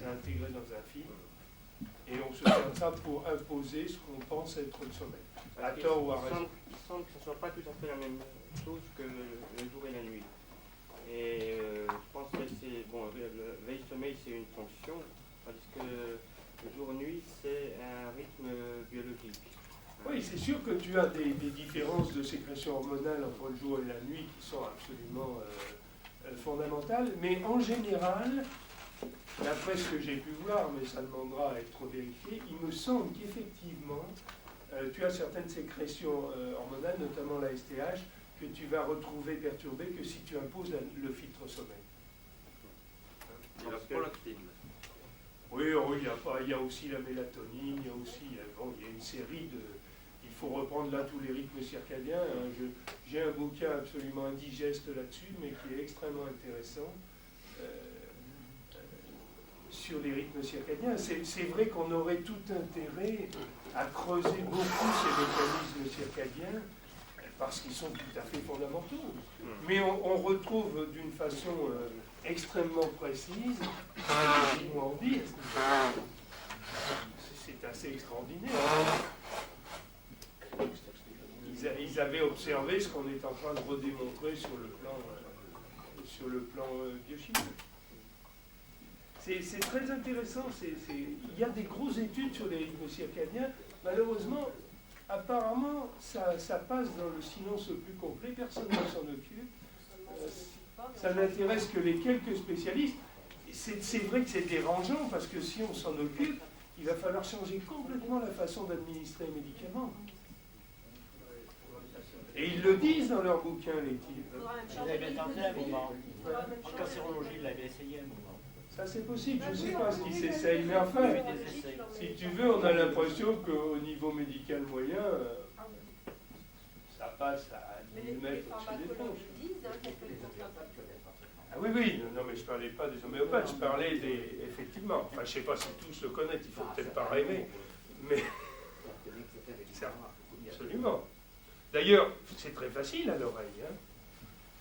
a intégré dans un film. Et on se sert de ça pour imposer ce qu'on pense être le sommeil, à tort ou à raison. Il semble que ce ne soit pas tout à fait la même chose que le jour et la nuit. Et je pense que le veille-sommeil, c'est une fonction, tandis que le jour-nuit, c'est un rythme biologique. Oui, c'est sûr que tu as des différences de sécrétion hormonale entre le jour et la nuit qui sont absolument fondamentales, mais en général, d'après ce que j'ai pu voir, mais ça demandera à être vérifié, il me semble qu'effectivement, tu as certaines sécrétions hormonales, notamment la STH, que tu vas retrouver perturbée que si tu imposes le filtre sommeil. Et la prolactine. Oui, il y a aussi la mélatonine, il y a une série de... Il faut reprendre là tous les rythmes circadiens. J'ai un bouquin absolument indigeste là-dessus, mais qui est extrêmement intéressant. Sur les rythmes circadiens. C'est vrai qu'on aurait tout intérêt à creuser beaucoup ces mécanismes circadiens parce qu'ils sont tout à fait fondamentaux. Mais on retrouve d'une façon extrêmement précise, dis-moi en dire, c'est assez extraordinaire. Ils avaient observé ce qu'on est en train de redémontrer sur le plan biochimique. C'est très intéressant. Il y a des grosses études sur les rythmes circadiens. Malheureusement, apparemment, ça passe dans le silence le plus complet. Personne ne s'en occupe. Ça n'intéresse que les quelques spécialistes. C'est vrai que c'est dérangeant parce que si on s'en occupe, il va falloir changer complètement la façon d'administrer les médicaments. Et ils le disent dans leur bouquin, les types. Ils avaient tenté un moment. En cancérologie, ils l'avaient essayé un moment. Ça c'est possible, je ne sais pas ce qui s'essaye, mais enfin, si tu veux, on a l'impression qu'au niveau médical moyen, ça passe à 10 mètres au-dessus des planches. Ah oui, non, mais je ne parlais pas des homéopathes, je parlais des... Effectivement, enfin, je ne sais pas si tous le connaissent, il ne faut peut-être pas rêver, mais... Absolument. D'ailleurs, c'est très facile à l'oreille, hein.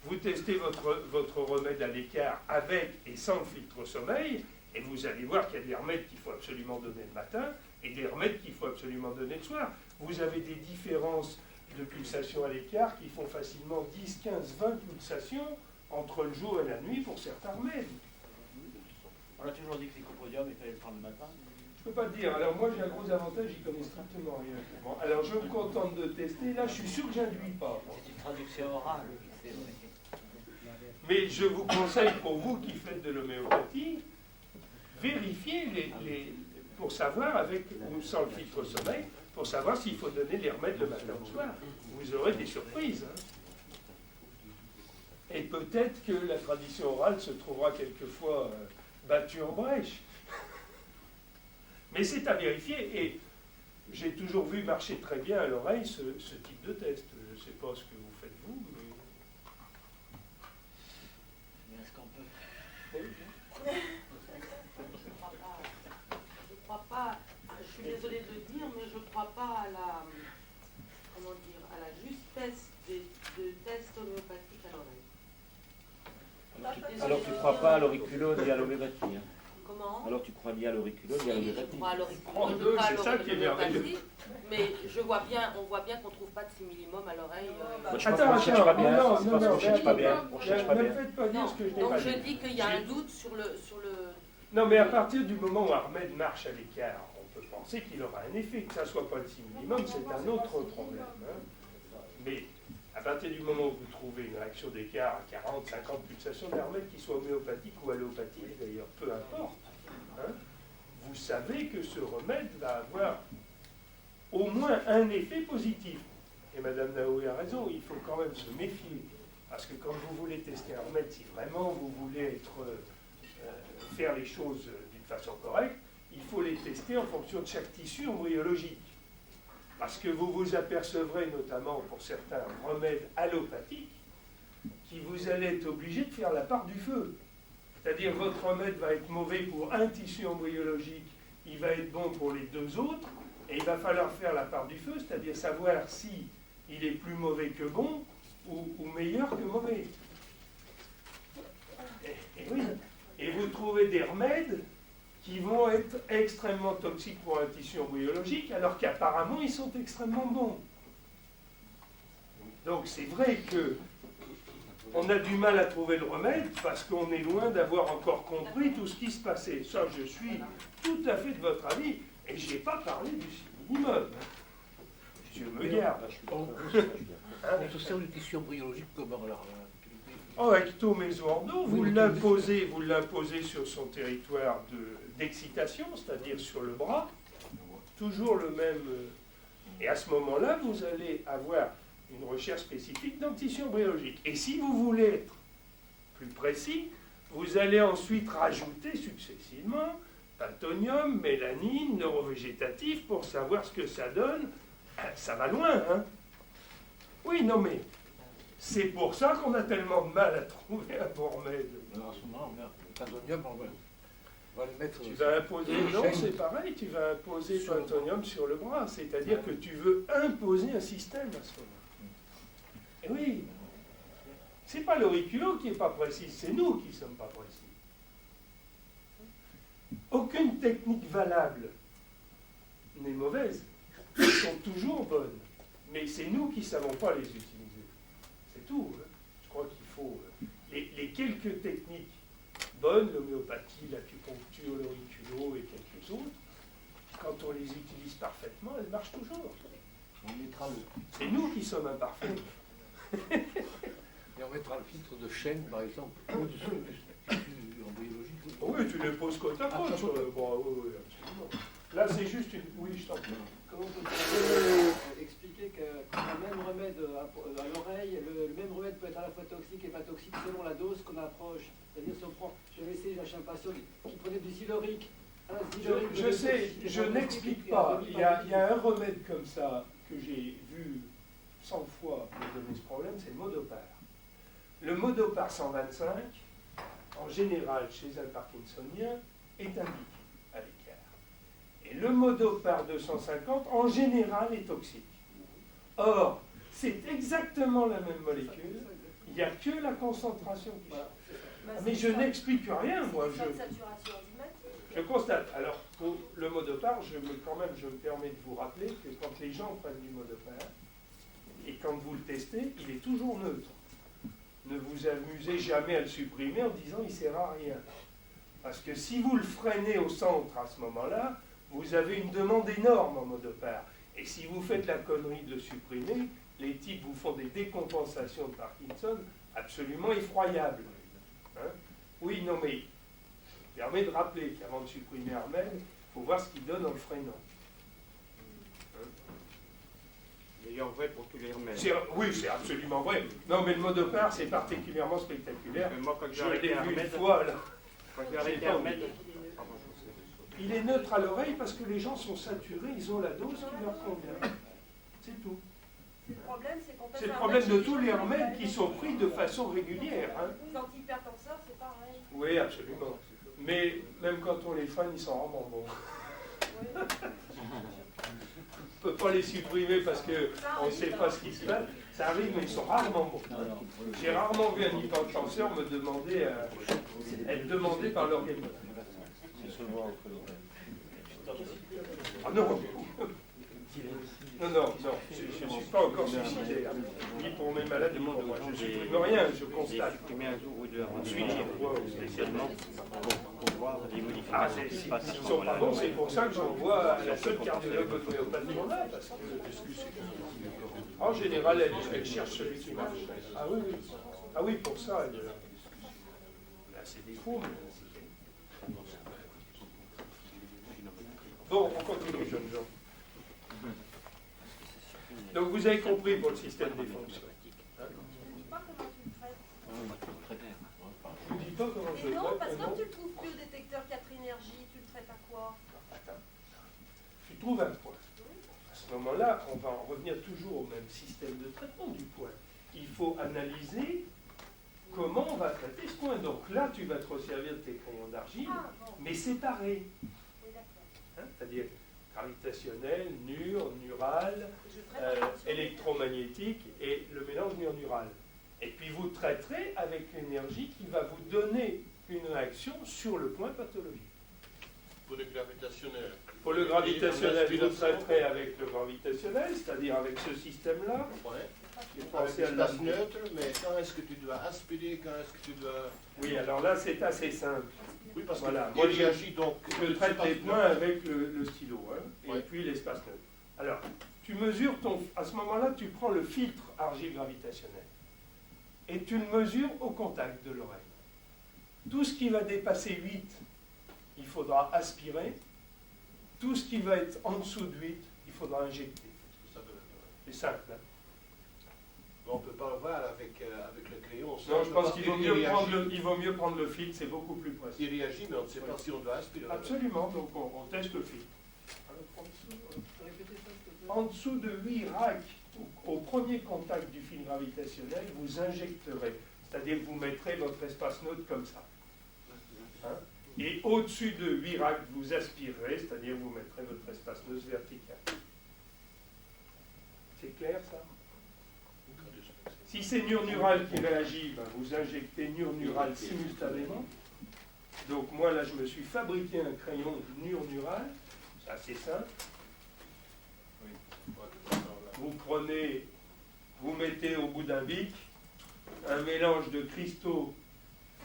Vous testez votre remède à l'écart avec et sans le filtre sommeil, et vous allez voir qu'il y a des remèdes qu'il faut absolument donner le matin, et des remèdes qu'il faut absolument donner le soir. Vous avez des différences de pulsations à l'écart qui font facilement 10, 15, 20 pulsations entre le jour et la nuit pour certains remèdes. On a toujours dit que l'icopodium, il fallait le prendre le matin. Je ne peux pas te dire. Alors moi j'ai un gros avantage, j'y connais strictement rien. Bon, alors je me contente de tester. Là je suis sûr que je n'induis pas. C'est une traduction orale, c'est vrai. Mais je vous conseille, pour vous qui faites de l'homéopathie, vérifiez pour savoir, avec ou sans le filtre sommeil, pour savoir s'il faut donner les remèdes le matin ou le soir. Vous aurez des surprises. Hein. Et peut-être que la tradition orale se trouvera quelquefois battue en brèche. Mais c'est à vérifier. Et j'ai toujours vu marcher très bien à l'oreille ce type de test. Je ne sais pas ce que vous faites vous, mais... Je crois pas, je suis désolée de le dire, mais je ne crois pas à la, à la justesse de tests homéopathiques à l'oreille. Alors tu ne crois pas à l'auriculo ni à l'homéopathie, hein. Comment? Alors tu crois ni à l'auriculo ni à l'homéopathie. Je crois à l'auriculo, c'est ça qui est merveilleux. Mais on voit bien qu'on ne trouve pas de simillimum à l'oreille. Attends, on cherche pas bien. Non, on cherche pas bien. On cherche pas Ne bien. me faites pas dire ce que je n'ai Donc pas je dit. dis qu'il y a un doute sur le... Non, mais à partir du moment où un remède marche à l'écart, on peut penser qu'il aura un effet. Que ça ne soit pas le minimum, c'est un autre problème. Hein. Mais à partir du moment où vous trouvez une réaction d'écart à 40, 50 pulsations d'un remède qui soit homéopathique ou allopathique, d'ailleurs, peu importe, hein, vous savez que ce remède va avoir au moins un effet positif. Et Madame Naoui a raison, il faut quand même se méfier. Parce que quand vous voulez tester un remède, si vraiment vous voulez faire les choses d'une façon correcte, il faut les tester en fonction de chaque tissu embryologique. Parce que vous vous apercevrez, notamment pour certains remèdes allopathiques, que vous allez être obligé de faire la part du feu. C'est-à-dire votre remède va être mauvais pour un tissu embryologique, il va être bon pour les deux autres, et il va falloir faire la part du feu, c'est-à-dire savoir si il est plus mauvais que bon ou meilleur que mauvais. Et oui. Et vous trouvez des remèdes qui vont être extrêmement toxiques pour un tissu embryologique, alors qu'apparemment ils sont extrêmement bons. Donc c'est vrai que on a du mal à trouver le remède parce qu'on est loin d'avoir encore compris tout ce qui se passait. Ça, je suis tout à fait de votre avis, et je n'ai pas parlé du minimum. Je me garde. On se sert du tissu embryologique comme alors. Oh, ectomésoordo, vous l'imposez sur son territoire d'excitation, c'est-à-dire sur le bras, toujours le même. Et à ce moment-là, vous allez avoir une recherche spécifique dans le tissu embryologique. Et si vous voulez être plus précis, vous allez ensuite rajouter successivement pathonium, mélanine, neurovégétatif pour savoir ce que ça donne. Ça va loin, hein? Oui, non mais c'est pour ça qu'on a tellement de mal à trouver un bon remède. Alors à ce moment, on a le pathonium, on va le mettre. Tu vas imposer, non, c'est pareil, tu vas imposer pathonium sur le bras, c'est-à-dire que tu veux imposer un système à ce moment. Et oui, c'est pas l'auriculo qui n'est pas précis, c'est nous qui ne sommes pas précis. Aucune technique valable n'est mauvaise, elles sont toujours bonnes, mais c'est nous qui ne savons pas les utiliser. C'est tout. Hein. Je crois qu'il faut les quelques techniques bonnes, l'homéopathie, l'acupuncture, l'auriculo et quelques autres, quand on les utilise parfaitement, elles marchent toujours. C'est nous qui sommes imparfaits. Et on mettra le filtre de chêne, par exemple, au-dessus du tissu embryologique. Oui, tu les poses côte à côte. Bon, oui, absolument. Là, c'est juste une... Oui, je t'en prie. Comment peut-on expliquer qu'un même remède à l'oreille, le même remède peut être à la fois toxique et pas toxique selon la dose qu'on approche. C'est-à-dire si on prend, j'avais essayé chez un patient qui prenait du Zyloric. Je sais, je n'explique pas. Il y a un remède comme ça que j'ai vu 100 fois me donner ce problème, c'est le Modopar. Le Modopar 125, en général, chez un parkinsonien, est indiqué à l'écart. Et le Modopar 250, en général, est toxique. Or, c'est exactement la même molécule, il n'y a que la concentration qui change. Mais je n'explique rien, moi. Je constate. Alors, pour le Modopar, je me permets de vous rappeler que quand les gens prennent du Modopar, et quand vous le testez, il est toujours neutre. Ne vous amusez jamais à le supprimer en disant il ne sert à rien. Parce que si vous le freinez au centre à ce moment-là, vous avez une demande énorme en Modopar. Et si vous faites la connerie de le supprimer, les types vous font des décompensations de Parkinson absolument effroyables. Hein? Oui, non, mais je me permets de rappeler qu'avant de supprimer Armel, il faut voir ce qu'il donne en le freinant. D'ailleurs vrai pour tous les remèdes. Oui, c'est absolument vrai. Non, mais le Modopar, c'est particulièrement spectaculaire. Mais moi, quand j'ai Je l'ai arrêté un vu une remède, fois, là. quand j'ai arrêté un remède, Il est neutre à l'oreille parce que les gens sont saturés, ils ont la dose qui leur convient. C'est tout. C'est le problème de tous les remèdes qui sont pris de façon régulière. Hein. Les antihypertenseurs, c'est pareil. Oui, absolument. Mais même quand on les freine, ils sont vraiment bons. On ne peut pas les supprimer parce qu'on ne sait pas ce qui se passe. Ça arrive, mais ils sont rarement bons. J'ai rarement vu un hypertenseur me demander être demandé par l'organisme. Ah non. Non, je ne suis pas encore suicidaire, ni pour mes malades, ni pour moi. Je ne supprime rien, je constate. supprimé un jour ou deux avant. Ensuite, j'envoie spécialement pour voir les modifications. Ah, s'ils ne sont pas bons, c'est pour ça que j'envoie à la seule cardiologue homéopathe qu'on a, parce que en général, elle cherche celui qui marche. Ah oui, oui. Ah oui, pour ça, elle a ses défauts, mais c'est... Bon, on continue, jeunes gens. Donc vous avez compris pour le système des fonctions. Je ne dis pas comment tu le traites. Je ne dis pas comment je Et le non, traite. parce que quand tu le trouves plus au détecteur 4 énergies, tu le traites à quoi? Attends. Tu trouves un point. À ce moment-là, on va en revenir toujours au même système de traitement du point. Il faut analyser comment on va traiter ce point. Donc là, tu vas te resservir de tes crayons d'argile, mais séparés. Oui, d'accord. Hein, c'est-à-dire gravitationnel, neural, électromagnétique et le mélange mur-neural. Et puis vous traiterez avec l'énergie qui va vous donner une réaction sur le point pathologique. Pour le gravitationnel. Pour le gravitationnel, vous traiterez avec le gravitationnel, c'est-à-dire avec ce système-là. Ouais. Et Avec pensez à l'espace l'amour. neutre, mais quand est-ce que tu dois aspirer, quand est-ce que tu dois... Oui, alors là, c'est assez simple. Oui, parce Voilà. que Moi, il réagit donc... Je traite les points avec le stylo, hein, et Ouais. puis l'espace neutre. Alors, tu mesures à ce moment-là, tu prends le filtre argile gravitationnel et tu le mesures au contact de l'oreille. Tout ce qui va dépasser 8, il faudra aspirer. Tout ce qui va être en dessous de 8, il faudra injecter. C'est simple. Hein. On ne peut pas le voir avec le crayon. Non, je pense qu'il vaut mieux prendre le filtre, c'est beaucoup plus précis. Il réagit, mais on ne sait pas si on doit aspirer. Absolument, donc on teste le filtre. Répétez ça, s'il te plaît. En dessous de 8 racks, au premier contact du fil gravitationnel, vous injecterez, c'est-à-dire que vous mettrez votre espace neutre comme ça. Hein? Et au-dessus de 8 racks, vous aspirerez, c'est-à-dire que vous mettrez votre espace neutre vertical. C'est clair ça? Si c'est Nurnural qui réagit, ben vous injectez Nurnural simultanément. Donc moi là, je me suis fabriqué un crayon Nurnural, c'est assez simple. Vous prenez, vous mettez au bout d'un bic un mélange de cristaux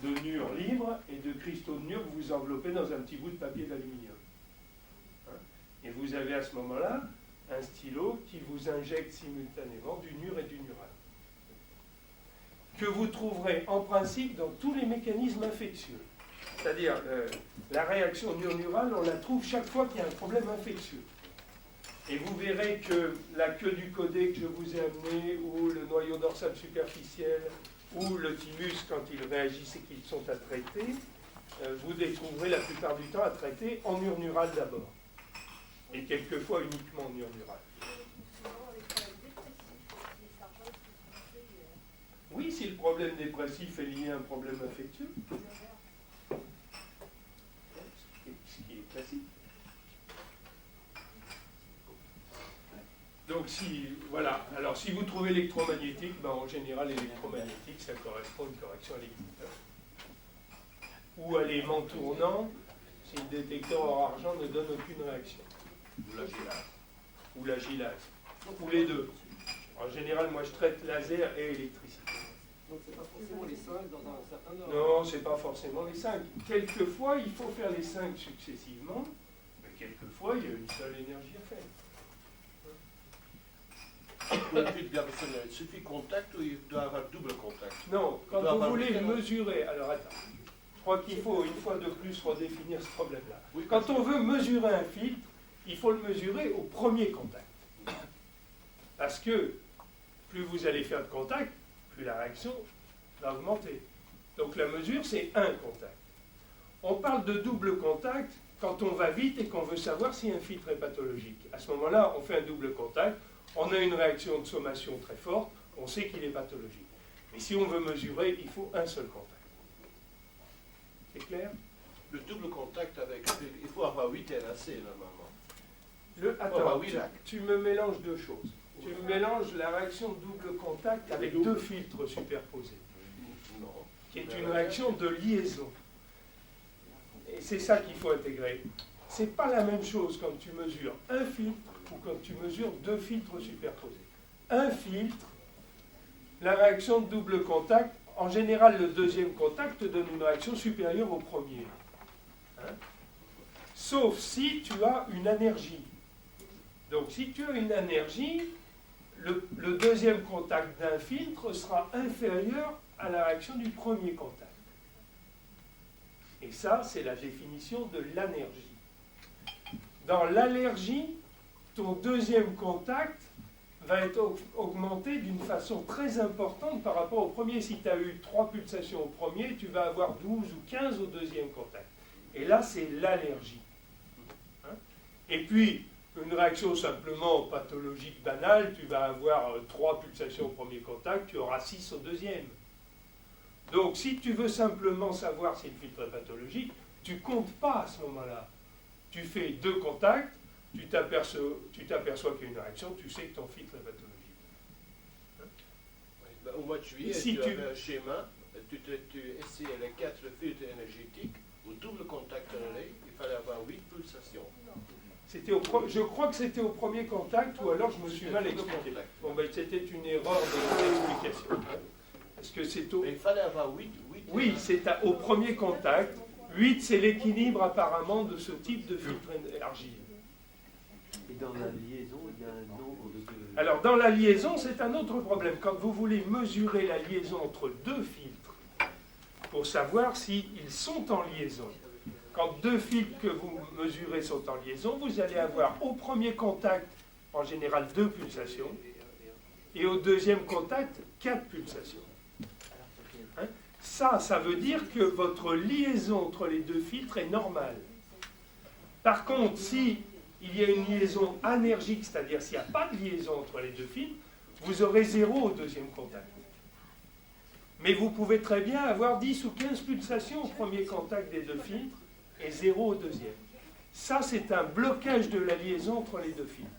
de Nur libre et de cristaux de Nur que vous enveloppez dans un petit bout de papier d'aluminium. Hein? Et vous avez à ce moment-là un stylo qui vous injecte simultanément du Nur et du Nural. Que vous trouverez en principe dans tous les mécanismes infectieux. C'est-à-dire, la réaction Nur-Nural, on la trouve chaque fois qu'il y a un problème infectieux. Et vous verrez que la queue du codec que je vous ai amené, ou le noyau dorsal superficiel, ou le thymus, quand ils réagissent et qu'ils sont à traiter, vous les trouverez la plupart du temps à traiter en Nur-Nural d'abord. Et quelquefois uniquement en Nur-Nural. Oui, si le problème dépressif est lié à un problème infectieux, ce qui est classique. Donc voilà, alors si vous trouvez électromagnétique, ben, en général électromagnétique, ça correspond à une correction électrique. Ou à l'élément tournant, si le détecteur hors argent ne donne aucune réaction. Ou la gilase. Ou la gilase. Ou les deux. En général, moi je traite laser et électricité. Donc c'est pas forcément les 5 dans un certain ordre. Non, c'est pas forcément les 5. Quelquefois, il faut faire les 5 successivement, mais quelquefois, il y a une seule énergie à faire. Pour le filtre gravitationnel, il suffit contact ou il doit avoir double contact? Non, quand Il doit vous avoir voulez lequel, hein? mesurer, alors attends, je crois qu'il faut une fois de plus redéfinir ce problème-là. Oui, Quand on veut mesurer un filtre, il faut le mesurer au premier contact. Parce que plus vous allez faire de contact, plus la réaction va augmenter. Donc la mesure, c'est un contact. On parle de double contact quand on va vite et qu'on veut savoir si un filtre est pathologique. À ce moment-là, on fait un double contact, on a une réaction de sommation très forte, on sait qu'il est pathologique. Mais si on veut mesurer, il faut un seul contact. C'est clair? Le double contact avec le filtre, il faut avoir 8 RAC normalement. Attends, oui, Jacques. tu me mélanges deux choses. Tu me mélanges la réaction de double contact avec deux filtres superposés, Non. qui est une réaction de liaison. Et c'est ça qu'il faut intégrer. C'est pas la même chose quand tu mesures un filtre ou quand tu mesures deux filtres superposés. Un filtre, la réaction de double contact, en général le deuxième contact te donne une réaction supérieure au premier. Hein? Sauf si tu as une énergie. Donc si tu as une énergie, le deuxième contact d'un filtre sera inférieur à la réaction du premier contact. Et ça, c'est la définition de l'allergie. Dans l'allergie, ton deuxième contact va être augmenté d'une façon très importante par rapport au premier. Si tu as eu 3 pulsations au premier, tu vas avoir 12 ou 15 au deuxième contact. Et là, c'est l'allergie. Hein? Et puis, une réaction simplement pathologique banale, tu vas avoir 3 pulsations au premier contact, tu auras 6 au deuxième. Donc, si tu veux simplement savoir si le filtre est pathologique, tu ne comptes pas à ce moment-là. Tu fais 2 contacts, tu t'aperçois qu'il y a une réaction, tu sais que ton filtre est pathologique. Ben, au mois de juillet, Si tu tu- avais un schéma, tu essayais les 4 filtres énergétiques au double contact de l'oreille, il fallait avoir 8 pulsations. Je crois que c'était au premier contact, ou alors je me suis mal expliqué. Bon, ben, c'était une erreur d'explication. Hein. Est-ce que c'est au... Mais il fallait avoir 8. Oui, c'est au premier contact. 8, c'est l'équilibre apparemment de ce type de filtre argile. Et dans la liaison, il y a un nombre de... Alors, dans la liaison, c'est un autre problème. Quand vous voulez mesurer la liaison entre deux filtres, pour savoir s'ils sont en liaison, quand deux filtres que vous mesurez sont en liaison, vous allez avoir au premier contact, en général, 2 pulsations, et au deuxième contact, 4 pulsations. Hein? Ça veut dire que votre liaison entre les deux filtres est normale. Par contre, si il y a une liaison anergique, c'est-à-dire s'il n'y a pas de liaison entre les deux filtres, vous aurez 0 au deuxième contact. Mais vous pouvez très bien avoir 10 ou 15 pulsations au premier contact des deux filtres et 0 au deuxième. Ça, c'est un blocage de la liaison entre les deux filtres.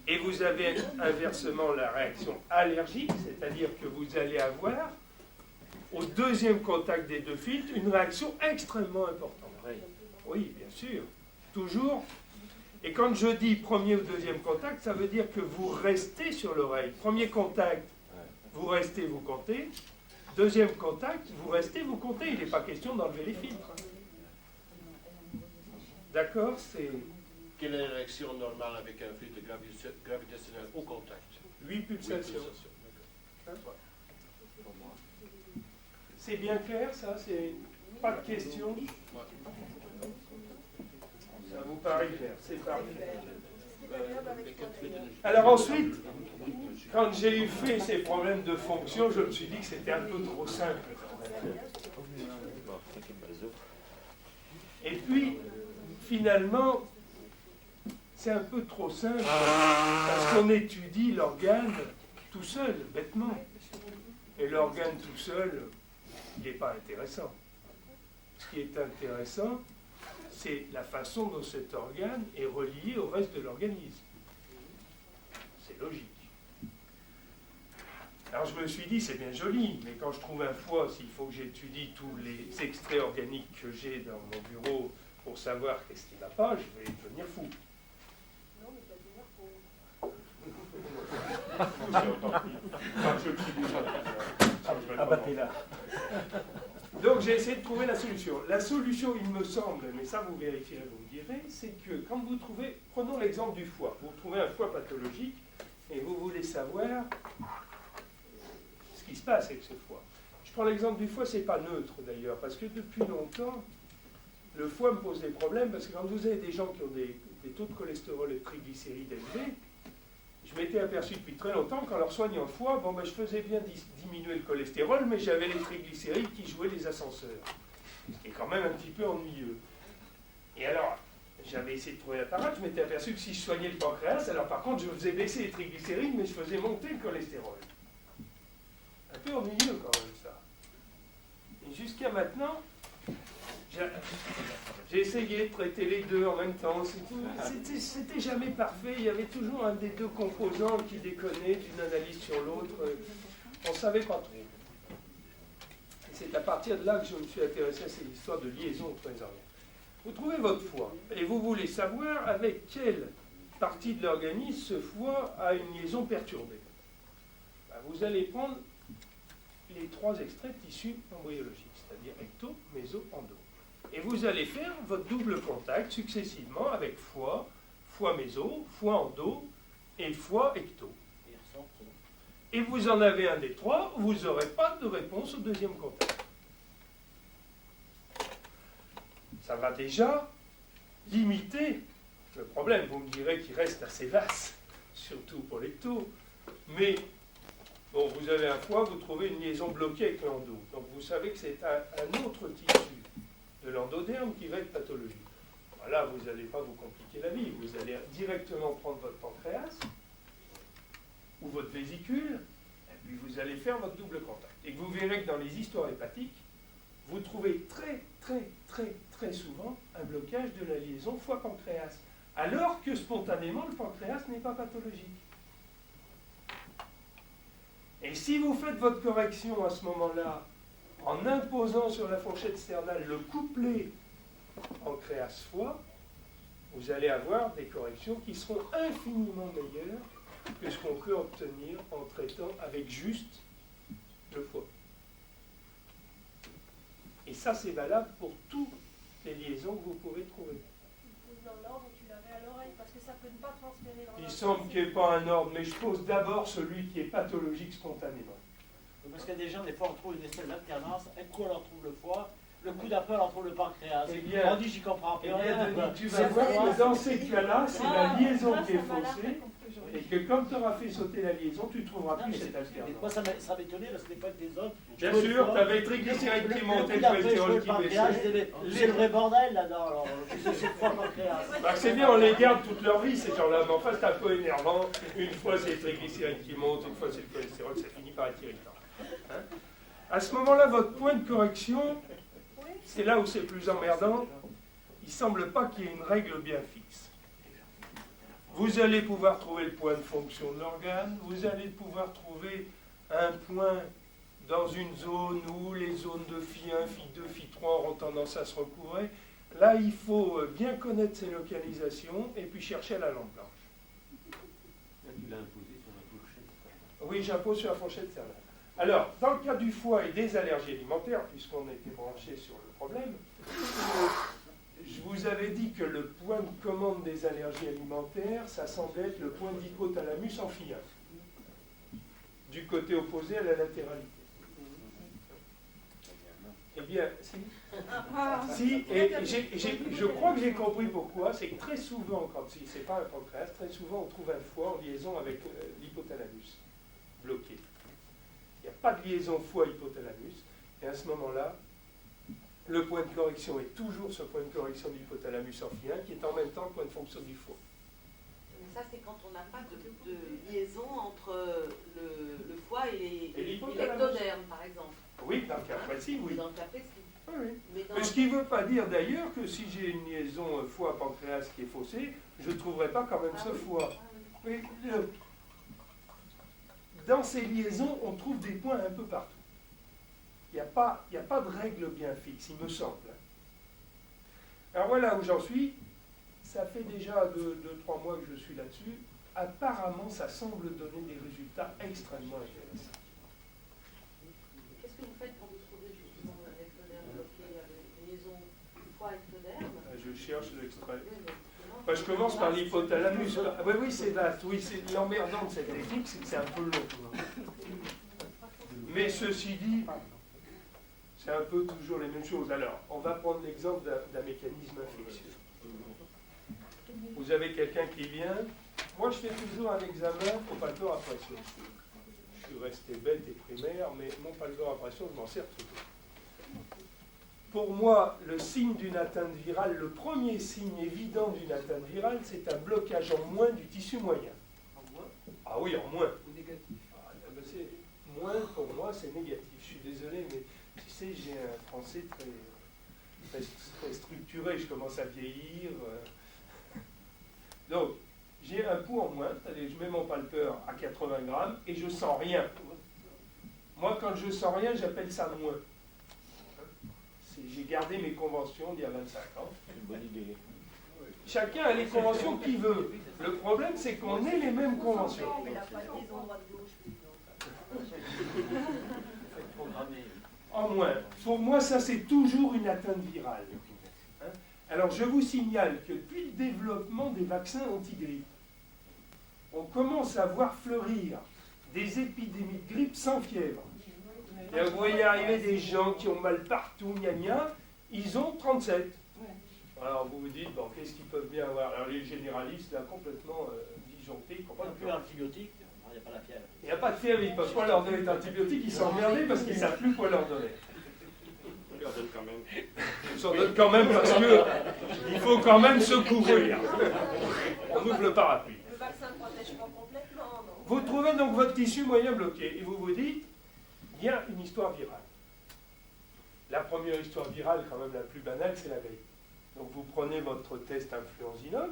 Et vous avez inversement la réaction allergique, c'est-à-dire que vous allez avoir, au deuxième contact des deux filtres, une réaction extrêmement importante. Oui, bien sûr. Toujours. Et quand je dis premier ou deuxième contact, ça veut dire que vous restez sur l'oreille. Premier contact, vous restez, vous comptez. Deuxième contact, vous restez, vous comptez. Il n'est pas question d'enlever les filtres. D'accord? C'est Quelle est la réaction normale avec un filtre gravitationnel au contact? 8 pulsations. C'est bien clair, ça? C'est pas de question? Ça vous paraît clair? C'est parfait. Alors ensuite, quand j'ai eu fait ces problèmes de fonction, je me suis dit que c'était un peu trop simple. Et puis, finalement, c'est un peu trop simple parce qu'on étudie l'organe tout seul, bêtement. Et l'organe tout seul, il n'est pas intéressant. Ce qui est intéressant, c'est la façon dont cet organe est relié au reste de l'organisme. C'est logique. Alors je me suis dit, c'est bien joli, mais quand je trouve un foie, s'il faut que j'étudie tous les extraits organiques que j'ai dans mon bureau pour savoir qu'est-ce qui ne va pas, je vais devenir fou. Non, mais tu vas devenir fou. Donc j'ai essayé de trouver la solution. La solution, il me semble, mais ça vous vérifierez, vous me direz, c'est que quand vous trouvez, prenons l'exemple du foie, vous trouvez un foie pathologique et vous voulez savoir ce qui se passe avec ce foie. Je prends l'exemple du foie, c'est pas neutre d'ailleurs, parce que depuis longtemps, le foie me pose des problèmes, parce que quand vous avez des gens qui ont des taux de cholestérol et de triglycérides élevés, je m'étais aperçu depuis très longtemps qu'en leur soignant le foie, je faisais bien diminuer le cholestérol, mais j'avais les triglycérides qui jouaient les ascenseurs. Ce qui est quand même un petit peu ennuyeux. Et alors, j'avais essayé de trouver la parade, je m'étais aperçu que si je soignais le pancréas, alors par contre, je faisais baisser les triglycérides, mais je faisais monter le cholestérol. Un peu ennuyeux quand même ça. Et jusqu'à maintenant, j'ai essayé de traiter les deux en même temps. C'était jamais parfait. Il y avait toujours un des deux composants qui déconnait d'une analyse sur l'autre. On ne savait pas trop. Et c'est à partir de là que je me suis intéressé à cette histoire de liaison entre les organes. Vous trouvez votre foie et vous voulez savoir avec quelle partie de l'organisme ce foie a une liaison perturbée. Vous allez prendre les 3 extraits de tissus embryologiques, c'est-à-dire ecto, méso, endo. Et vous allez faire votre double contact successivement avec foie, foie méso, foie endo et foie ecto. Et vous en avez un des 3, vous n'aurez pas de réponse au deuxième contact. Ça va déjà limiter le problème. Vous me direz qu'il reste assez vaste, surtout pour l'ecto. Mais bon, vous avez un foie, vous trouvez une liaison bloquée avec l'endo. Donc vous savez que c'est un autre tissu de l'endoderme qui va être pathologique. Voilà, vous n'allez pas vous compliquer la vie. Vous allez directement prendre votre pancréas ou votre vésicule, et puis vous allez faire votre double contact. Et vous verrez que dans les histoires hépatiques, vous trouvez très souvent un blocage de la liaison foie-pancréas, alors que spontanément, le pancréas n'est pas pathologique. Et si vous faites votre correction à ce moment-là, en imposant sur la fourchette sternale le couplet pancréas-foie, vous allez avoir des corrections qui seront infiniment meilleures que ce qu'on peut obtenir en traitant avec juste le foie. Et ça, c'est valable pour toutes les liaisons que vous pouvez trouver. Dans l'ordre où tu l'avais à l'oreille, parce que ça peut ne pas transférer dans Il semble qu'il n'y ait pas un ordre, mais je pose d'abord celui qui est pathologique spontanément. Parce qu'il y a des gens, des fois, on trouve une espèce d'alternance. Un coup, on leur trouve le foie, le coup d'après, on leur trouve le pancréas. Eh bien, on dit, j'y comprends plus eh bien, rien. Denis, tu vas voir que dans ces cas-là, c'est la liaison qui est faussée, et que quand tu auras fait sauter la liaison, tu ne trouveras Non, plus mais cette alternance. moi, ça m'étonnait parce que des fois, avec des autres. Bien sûr, tu avais triglycérides qui montaient, le cholestérol qui baissait. C'est le vrai bordel là-dedans, alors. C'est le foie pancréas. Bah, c'est bien, on les garde toute leur vie, ces gens-là, mais enfin, c'est un peu énervant. Une fois, c'est les triglycérides qui montent, une fois, c'est le cholestérol, ça finit par être irritant. Hein? À ce moment-là, votre point de correction, c'est là où c'est plus emmerdant. Il ne semble pas qu'il y ait une règle bien fixe. Vous allez pouvoir trouver le point de fonction de l'organe, vous allez pouvoir trouver un point dans une zone où les zones de Phi1, Phi2, Phi3 auront tendance à se recouvrer. Là, il faut bien connaître ces localisations et puis chercher à la lampe blanche. Tu l'as imposé sur la fourchette. Oui, j'impose sur la fourchette cérébrale. Alors, dans le cas du foie et des allergies alimentaires, puisqu'on était branché sur le problème, je vous avais dit que le point de commande des allergies alimentaires, ça semblait être le point d'hypothalamus en Phi1, du côté opposé à la latéralité. Eh bien, si. Si, et je crois que j'ai compris pourquoi. C'est que très souvent, quand c'est pas un pancréas, très souvent on trouve un foie en liaison avec l'hypothalamus, bloqué. Il n'y a pas de liaison foie-hypothalamus, et à ce moment-là, le point de correction est toujours ce point de correction de l'hypothalamus en Phi1, qui est en même temps le point de fonction du foie. Mais ça, c'est quand on n'a pas de liaison entre le foie et l'hypothalamus. l'ectoderme, par exemple. Oui, dans le cas précis, oui. Dans le cas précis. Oui, oui. Mais dans Mais ce qui ne veut pas dire d'ailleurs que si j'ai une liaison foie-pancréas qui est faussée, je ne trouverai pas quand même ce foie. Oui, dans ces liaisons, on trouve des points un peu partout. Il n'y a pas de règle bien fixe, il me semble. Alors voilà où j'en suis. Ça fait déjà 2-3 mois que je suis là-dessus. Apparemment, ça semble donner des résultats extrêmement intéressants. Qu'est-ce que vous faites quand vous trouvez justement l'ectoderme bloqué avec une liaison foie-ectoderme? Je cherche l'extrait. Oui, mais Bah, je commence par l'hypothalamus. Ah, oui, c'est vaste. Oui, c'est l'emmerdant de cette technique, c'est que c'est un peu long. Mais ceci dit, c'est un peu toujours les mêmes choses. Alors, on va prendre l'exemple d'un mécanisme infectieux. Vous avez quelqu'un qui vient. Moi, je fais toujours un examen au palpeur à pression. Je suis resté bête et primaire, mais mon palpeur à pression, je m'en sers toujours. Pour moi, le signe d'une atteinte virale, le premier signe évident d'une atteinte virale, c'est un blocage en moins du tissu moyen. En moins Ah oui, en moins. ou négatif? Moins, pour moi, c'est négatif. Je suis désolé, mais tu sais, j'ai un français très structuré. Je commence à vieillir. Donc, j'ai un pouls en moins, c'est-à-dire je mets mon palpeur à 80 grammes et je sens rien. Moi, quand je sens rien, j'appelle ça moins. J'ai gardé mes conventions d'il y a 25 ans. C'est une bonne idée. Chacun a les conventions qu'il veut. Le problème, c'est qu'on ait les mêmes conventions. Il n'a pas de liaison droite-gauche. En moins. Pour moi, ça, c'est toujours une atteinte virale. Hein? Alors, je vous signale que depuis le développement des vaccins anti-grippe, on commence à voir fleurir des épidémies de grippe sans fièvre. Et vous voyez arriver des gens qui ont mal partout, gna gna, ils ont 37. Alors vous vous dites, bon, qu'est-ce qu'ils peuvent bien avoir? Alors les généralistes, là, complètement disjonctés, Pas plus d'antibiotiques, il n'y a pas la fièvre. il n'y a pas de fièvre, ils ne peuvent pas leur donner d'antibiotiques, ils sont emmerdés parce qu'ils ne savent plus quoi leur donner. On leur donne quand même. Ils s'en donnent quand même parce que il faut quand même se couvrir. On ouvre le parapluie. Le vaccin ne protège pas complètement, non? Vous trouvez donc votre tissu moyen bloqué et vous vous dites, il y a une histoire virale. La première histoire virale, quand même la plus banale, c'est la grippe. Donc vous prenez votre test influenzinum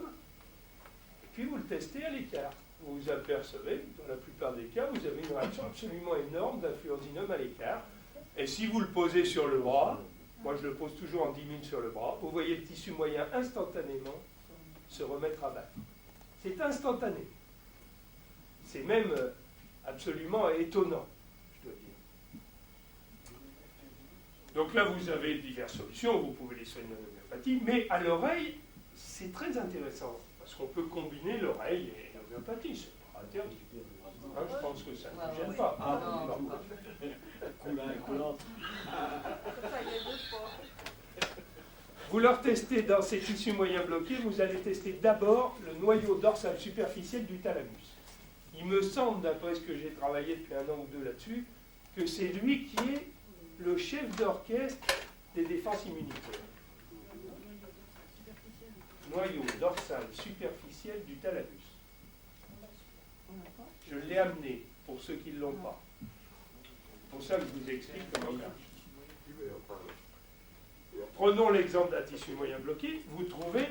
et puis vous le testez à l'écart. Vous vous apercevez, dans la plupart des cas, vous avez une réaction absolument énorme d'influenzinum à l'écart. Et si vous le posez sur le bras, moi je le pose toujours en 10 minutes sur le bras, vous voyez le tissu moyen instantanément se remettre à battre. C'est instantané. C'est même absolument étonnant, je dois dire. Donc là, vous avez diverses solutions, vous pouvez les soigner en homéopathie, mais à l'oreille, c'est très intéressant, parce qu'on peut combiner l'oreille et l'homéopathie, c'est pas interdit. Hein, je pense que ça ne gêne pas. Coulin et coulante. Ça y est, 2 fois. Vous leur testez dans ces tissus moyens bloqués, vous allez tester d'abord le noyau dorsal superficiel du thalamus. Il me semble, d'après ce que j'ai travaillé depuis 1 an ou 2 là-dessus, que c'est lui qui est le chef d'orchestre des défenses immunitaires. Noyau dorsal superficiel du thalamus. Je l'ai amené pour ceux qui ne l'ont pas. C'est pour ça que je vous explique comment il marche. Prenons l'exemple d'un tissu moyen bloqué, vous trouvez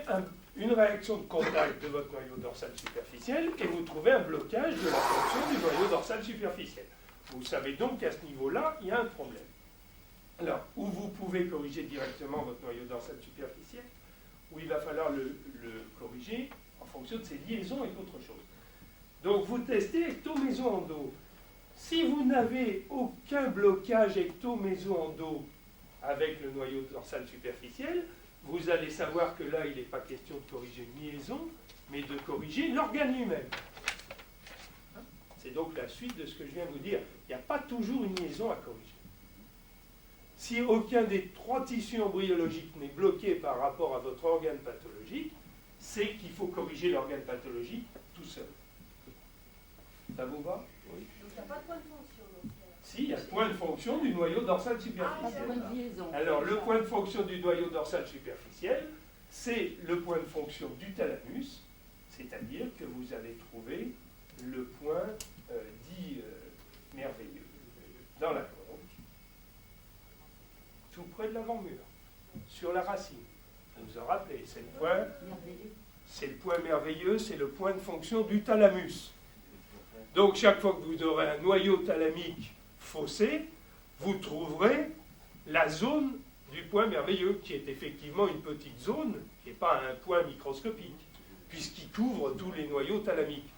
une réaction de contact de votre noyau dorsal superficiel et vous trouvez un blocage de la fonction du noyau dorsal superficiel. Vous savez donc qu'à ce niveau-là, il y a un problème. Alors, où vous pouvez corriger directement votre noyau dorsal superficiel, ou il va falloir le corriger en fonction de ses liaisons avec autre chose. Donc, vous testez ecto-méso-endo. Si vous n'avez aucun blocage ecto-méso-endo avec le noyau dorsal superficiel, vous allez savoir que là, il n'est pas question de corriger une liaison, mais de corriger l'organe lui-même. C'est donc la suite de ce que je viens de vous dire. Il n'y a pas toujours une liaison à corriger. Si aucun des 3 tissus embryologiques n'est bloqué par rapport à votre organe pathologique, c'est qu'il faut corriger l'organe pathologique tout seul. Ça vous va? Oui. Donc il n'y a pas de point de fonction. Donc. Si, il y a le point de fonction du noyau dorsal superficiel. Ah, alors, le point de fonction du noyau dorsal superficiel, c'est le point de fonction du thalamus, c'est-à-dire que vous avez trouvé le point dit merveilleux dans la colonne, tout près de l'avant-mur, sur la racine. Vous vous en rappelez, c'est le point merveilleux, c'est le point de fonction du thalamus. Donc, chaque fois que vous aurez un noyau thalamique faussé, vous trouverez la zone du point merveilleux, qui est effectivement une petite zone, qui n'est pas un point microscopique, puisqu'il couvre tous les noyaux thalamiques.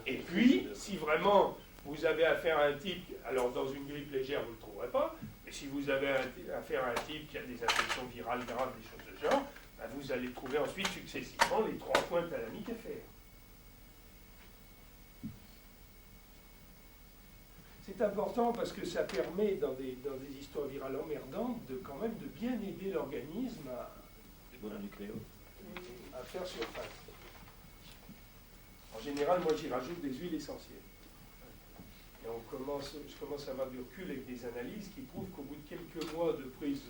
Et puis, si vraiment vous avez affaire à un type, alors dans une grippe légère, vous ne le trouverez pas, mais si vous avez affaire à un type qui a des infections virales graves, des choses de ce genre, ben vous allez trouver ensuite successivement les 3 points thalamiques à faire. C'est important parce que ça permet, dans des histoires virales emmerdantes, de quand même de bien aider l'organisme à faire surface. En général, moi j'y rajoute des huiles essentielles. Et je commence à avoir du recul avec des analyses qui prouvent qu'au bout de quelques mois de prise,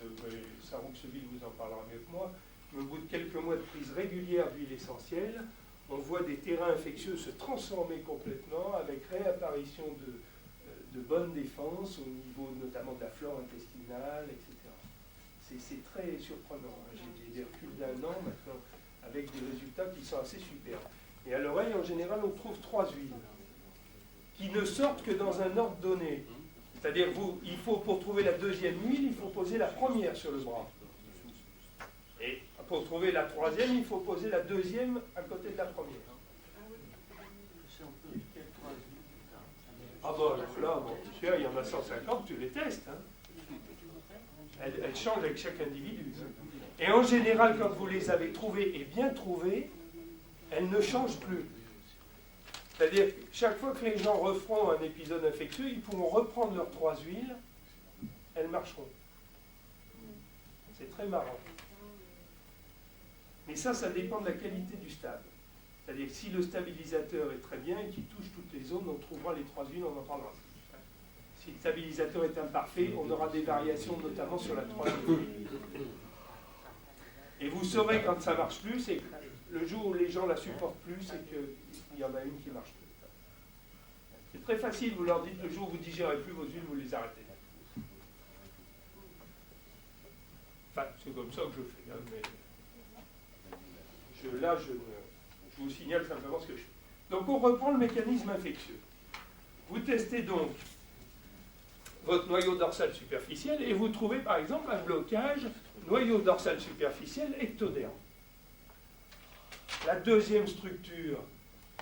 Sarouxeville vous en parlera mieux que moi, mais au bout de quelques mois de prise régulière d'huile essentielle, on voit des terrains infectieux se transformer complètement avec réapparition de bonnes défenses au niveau notamment de la flore intestinale, etc. C'est très surprenant. J'ai des reculs d'1 an maintenant avec des résultats qui sont assez superbes. Et à l'oreille, en général, on trouve 3 huiles qui ne sortent que dans un ordre donné. C'est-à-dire, il faut, pour trouver la 2e huile, il faut poser la première sur le bras. Et pour trouver la 3e, il faut poser la 2e à côté de la première. Ah bon, alors là, il y en a 150, tu les testes. Hein. Elles changent avec chaque individu. Et en général, quand vous les avez trouvées et bien trouvées, elles ne changent plus. C'est-à-dire que chaque fois que les gens referont un épisode infectieux, ils pourront reprendre leurs 3 huiles, elles marcheront. C'est très marrant. Mais ça dépend de la qualité du stade. C'est-à-dire que si le stabilisateur est très bien et qu'il touche toutes les zones, on trouvera les 3 huiles, on en parlera. Si le stabilisateur est imparfait, on aura des variations, notamment sur la 3e huile. Et vous saurez quand ça ne marche plus, c'est que le jour où les gens ne la supportent plus, c'est qu'il y en a une qui ne marche plus. C'est très facile, vous leur dites le jour où vous ne digérez plus vos huiles, vous les arrêtez. Enfin, c'est comme ça que je fais. Hein, mais je vous signale simplement ce que je fais. Donc on reprend le mécanisme infectieux. Vous testez donc votre noyau dorsal superficiel et vous trouvez par exemple un blocage noyau dorsal superficiel ectoderme. La deuxième structure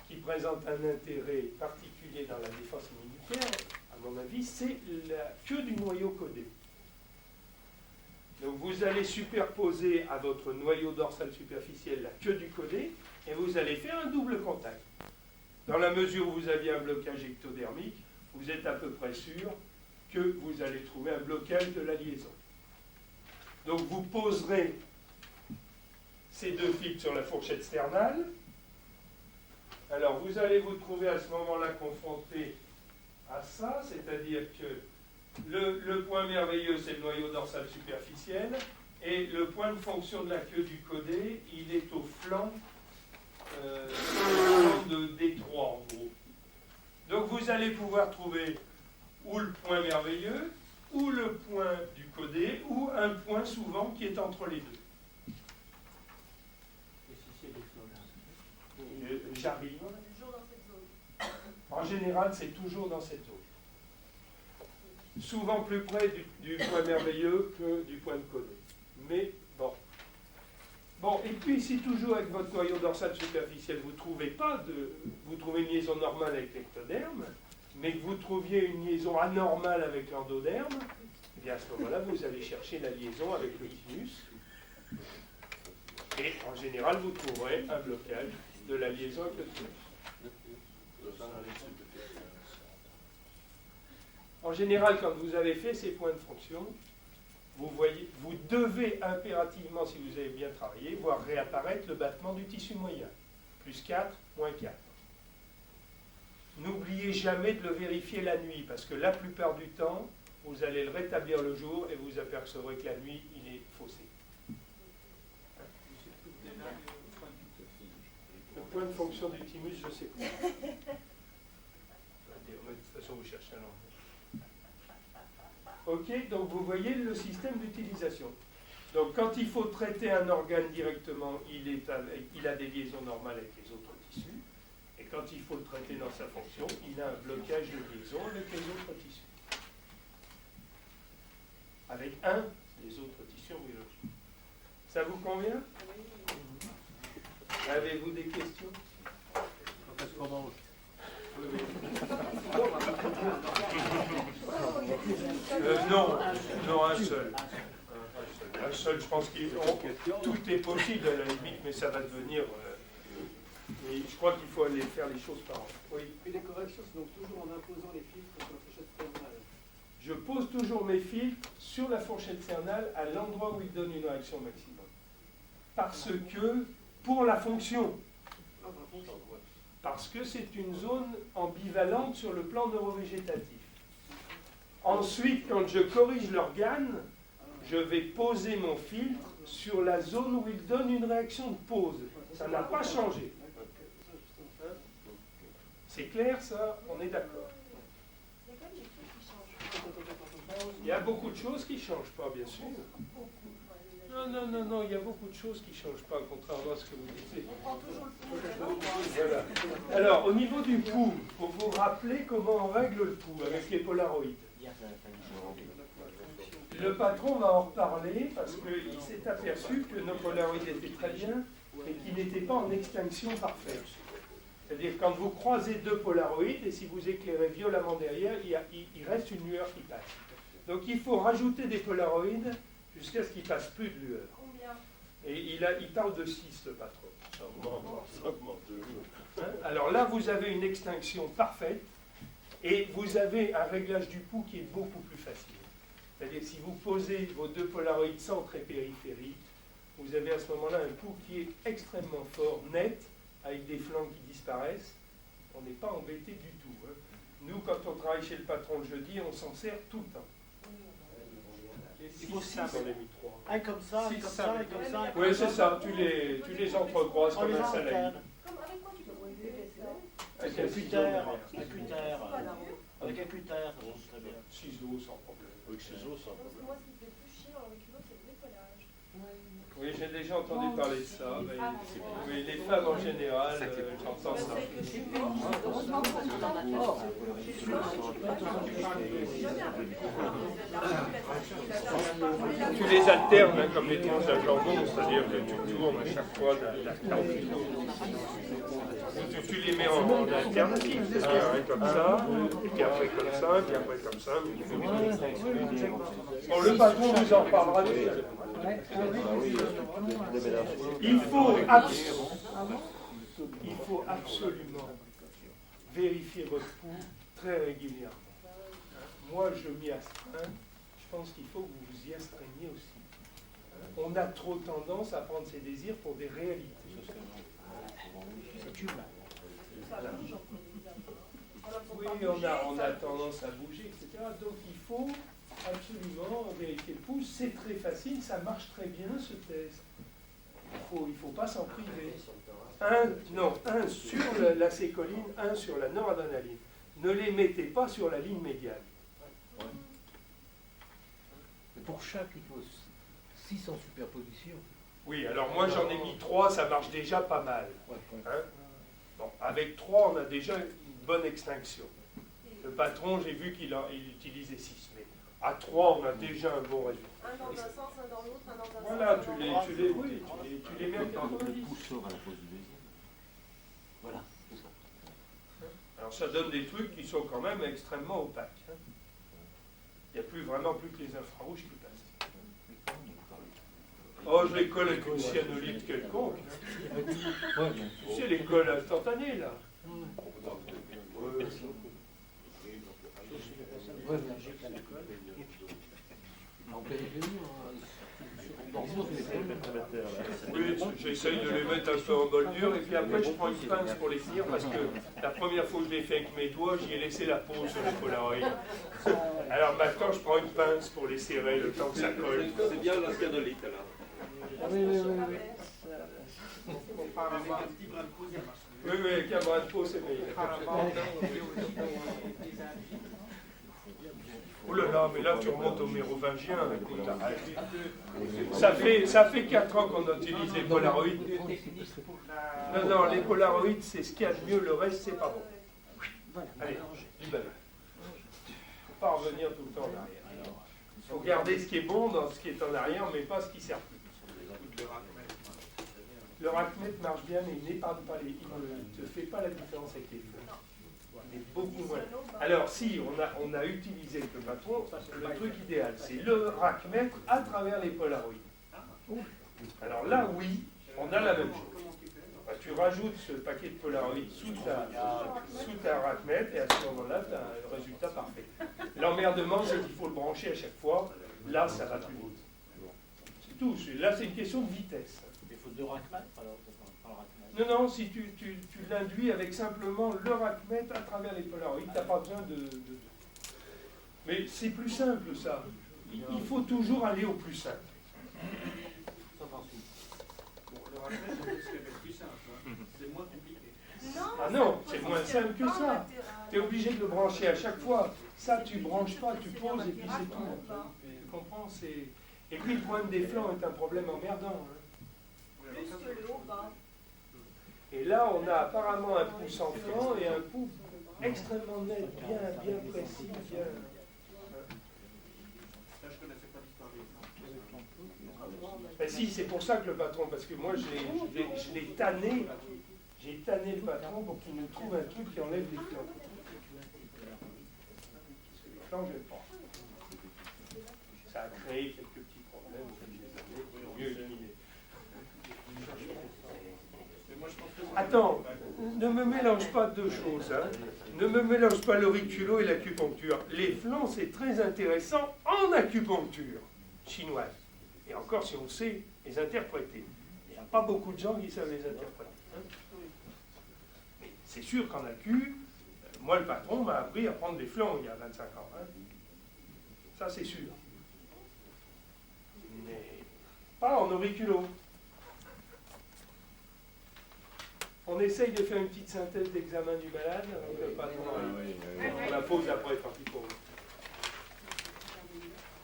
qui présente un intérêt particulier dans la défense immunitaire, à mon avis, c'est la queue du noyau codé. Donc vous allez superposer à votre noyau dorsal superficiel la queue du codé et vous allez faire un double contact. Dans la mesure où vous aviez un blocage ectodermique, vous êtes à peu près sûr que vous allez trouver un blocage de la liaison. Donc vous poserez ces deux fils sur la fourchette sternale. Alors vous allez vous trouver à ce moment-là confronté à ça, c'est-à-dire que le point merveilleux, c'est le noyau dorsal superficiel, et le point de fonction de la queue du codé, il est au flanc de D3 en gros. Donc vous allez pouvoir trouver ou le point merveilleux, ou le point du codé, ou un point souvent qui est entre les deux. Et si c'est des flots là? J'arrive. On est toujours dans cette zone. En général, c'est toujours dans cette zone. Souvent plus près du point merveilleux que du point de codé. Mais bon. Bon, et puis si toujours avec votre noyau dorsal superficiel, vous trouvez une liaison normale avec l'ectoderme, mais que vous trouviez une liaison anormale avec l'endoderme, eh bien à ce moment-là, vous allez chercher la liaison avec le thymus. Et en général, vous trouverez un blocage de la liaison avec le thymus. En général, quand vous avez fait ces points de fonction, vous devez impérativement, si vous avez bien travaillé, voir réapparaître le battement du tissu moyen. Plus 4, moins 4. N'oubliez jamais de le vérifier la nuit, parce que la plupart du temps, vous allez le rétablir le jour et vous apercevrez que la nuit, il est faussé. Le point de fonction du thymus, je ne sais pas. De toute façon, vous cherchez un endroit. Ok, donc vous voyez le système d'utilisation. Donc quand il faut traiter un organe directement, il a des liaisons normales avec les autres tissus. Et quand il faut le traiter dans sa fonction, il a un blocage de liaison avec les autres tissus. Avec un des autres tissus embryologiques. Ça vous convient? Avez-vous des questions? Qu'est-ce qu'on mange? Non, un seul. Un seul, je pense que tout est possible à la limite, mais ça va devenir... mais je crois qu'il faut aller faire les choses par an. Oui. Puis les corrections, c'est donc toujours en imposant les filtres sur la fourchette sternale. Je pose toujours mes filtres sur la fourchette sternale à l'endroit où ils donnent une réaction maximum. Parce que, pour la fonction, parce que c'est une zone ambivalente sur le plan neurovégétatif. Ensuite, quand je corrige l'organe, je vais poser mon filtre sur la zone où il donne une réaction de pause. Ça n'a pas changé. C'est clair, ça? On est d'accord. Il y a quand même des trucs qui changent. Il y a beaucoup de choses qui ne changent pas, bien sûr. Non, il y a beaucoup de choses qui ne changent pas, contrairement à ce que vous disiez. On prend toujours le pouls. Voilà. Alors, au niveau du pouls, pour vous rappeler comment on règle le pouls avec les polaroïdes. Le patron va en reparler parce qu'il s'est aperçu que nos polaroïdes étaient très bien, mais qu'ils n'étaient pas en extinction parfaite. C'est-à-dire quand vous croisez deux polaroïdes, et si vous éclairez violemment derrière, il reste une lueur qui passe. Donc il faut rajouter des polaroïdes jusqu'à ce qu'il ne passe plus de lueur. Combien? Et il parle de 6, le patron. Ça augmente de jour. Alors là, vous avez une extinction parfaite, et vous avez un réglage du pouls qui est beaucoup plus facile. C'est-à-dire si vous posez vos deux polaroïdes centre et périphérie, vous avez à ce moment-là un pouls qui est extrêmement fort, net, avec des flancs qui disparaissent. On n'est pas embêté du tout. Nous, quand on travaille chez le patron le jeudi, on s'en sert tout le temps. Il faut 6 dans les mi-3. Un comme ça, un comme ça, un comme ça. Oui, c'est ça. Tu les entrecroises On comme les un salami. alterne. Comme avec quoi tu peux couper ça? Avec un cutter, avec un cutter, ça marche très bien. Ciseaux sans problème. Avec ciseaux, ça. Parce que moi, ce qui me fait plus chier dans le culot, c'est le décollage. Oui, j'ai déjà entendu parler de ça. Mais, oui, les femmes en général, j'entends ça. Tu les alternes hein, comme les tranches à jambon, c'est-à-dire que tu tournes à chaque fois la carte. Tu les mets en alternative, c'est-à-dire comme ça, et puis après comme ça, et puis après comme ça. Bon, le patron vous en parlera tout à l'heure. Il faut absolument vérifier votre pouls très régulièrement. Moi, je m'y astreins. Je pense qu'il faut que vous vous y astreigniez aussi. On a trop tendance à prendre ses désirs pour des réalités. C'est humain. Oui, on a tendance à bouger, etc. Donc il faut absolument vérifier le pouls. C'est très facile, ça marche très bien ce test. Il faut pas s'en priver. Un sur l'acétylécholine, un sur la noradrénaline. Ne les mettez pas sur la ligne médiane. Mais pour chaque, il faut 6 en superposition. Oui, alors moi j'en ai mis 3, ça marche déjà pas mal. Hein? Bon, avec 3, on a déjà une bonne extinction. Le patron, j'ai vu qu'il utilisait 6, mais à 3, on a déjà un bon résultat. Un dans un sens, un dans l'autre, un dans un sens. Voilà, tu les mets à 90. Sort à la pause du deuxième. Voilà, c'est ça. Alors ça donne des trucs qui sont quand même extrêmement opaques. Hein. Il n'y a vraiment plus que les infrarouges qui passent. Oh, je les colle avec une cyanolite quelconque. Hein. Tu sais, les colles instantanées, là. Oui, j'essaye de les mettre un peu en moldure et puis après je prends une pince pour les finir parce que la première fois que je l'ai fait avec mes doigts, j'y ai laissé la peau sur les polaroïdes. Alors maintenant je prends une pince pour les serrer le temps que ça colle. C'est bien la cyanolite alors. Oui. Oui, avec un bras de peau c'est meilleur. Oh là là, mais là tu remontes au mérovingien. Ça fait 4 ans qu'on utilise les polaroïdes. Non, les polaroïdes c'est ce qu'il y a de mieux, le reste c'est pas bon. Allez, du bal. Faut pas revenir tout le temps en arrière. Il faut garder ce qui est bon dans ce qui est en arrière, mais pas ce qui sert plus. Le racmet marche bien, mais il n'épargne pas il ne te fait pas la différence avec les feux. Il est beaucoup moins. Alors si on a utilisé le patron, le truc idéal, c'est le racmet à travers les polaroïdes. Alors là, oui, on a la même chose. Tu rajoutes ce paquet de polaroïdes sous ta racmet et à ce moment-là, tu as le résultat parfait. L'emmerdement, c'est qu'il faut le brancher à chaque fois. Là, ça va plus vite. C'est tout. Là, c'est une question de vitesse. Il faut 2 racmets alors. Non, si tu l'induis avec simplement le racmet à travers les polaroïdes, tu n'as pas besoin de... Mais c'est plus simple, ça. Il faut toujours aller au plus simple. Bon, le racmet, c'est plus simple. Hein. C'est moins compliqué. Ah non, c'est moins simple que ça. Tu es obligé de le brancher à chaque fois. Ça, tu branches pas, tu poses et puis c'est tout. Tu comprends? Et puis le problème des flancs est un problème emmerdant. Hein. Plus que le haut bas. Et là, on a apparemment un pouls sans flanc et un pouls extrêmement net, bien précis, bien... Ça, je connaissais pas l'histoire des flancs. Ben si, c'est pour ça que le patron, parce que moi, je l'ai tanné, j'ai tanné le patron pour qu'il nous trouve un truc qui enlève les flancs. Parce que les flancs, j'aime pas. Ça a créé quelques petits problèmes au fil des années qu'il faut mieux éliminer. Attends, ne me mélange pas deux choses. Hein. Ne me mélange pas l'auriculo et l'acupuncture. Les flancs, c'est très intéressant en acupuncture chinoise. Et encore si on sait les interpréter. Il n'y a pas beaucoup de gens qui savent les interpréter. Hein. Mais c'est sûr qu'en acu, moi le patron m'a appris à prendre des flancs il y a 25 ans. Hein. Ça c'est sûr. Mais pas en auriculo. On essaye de faire une petite synthèse d'examen du malade avant que le patron arrive. On la pose après, tant pis pour vous.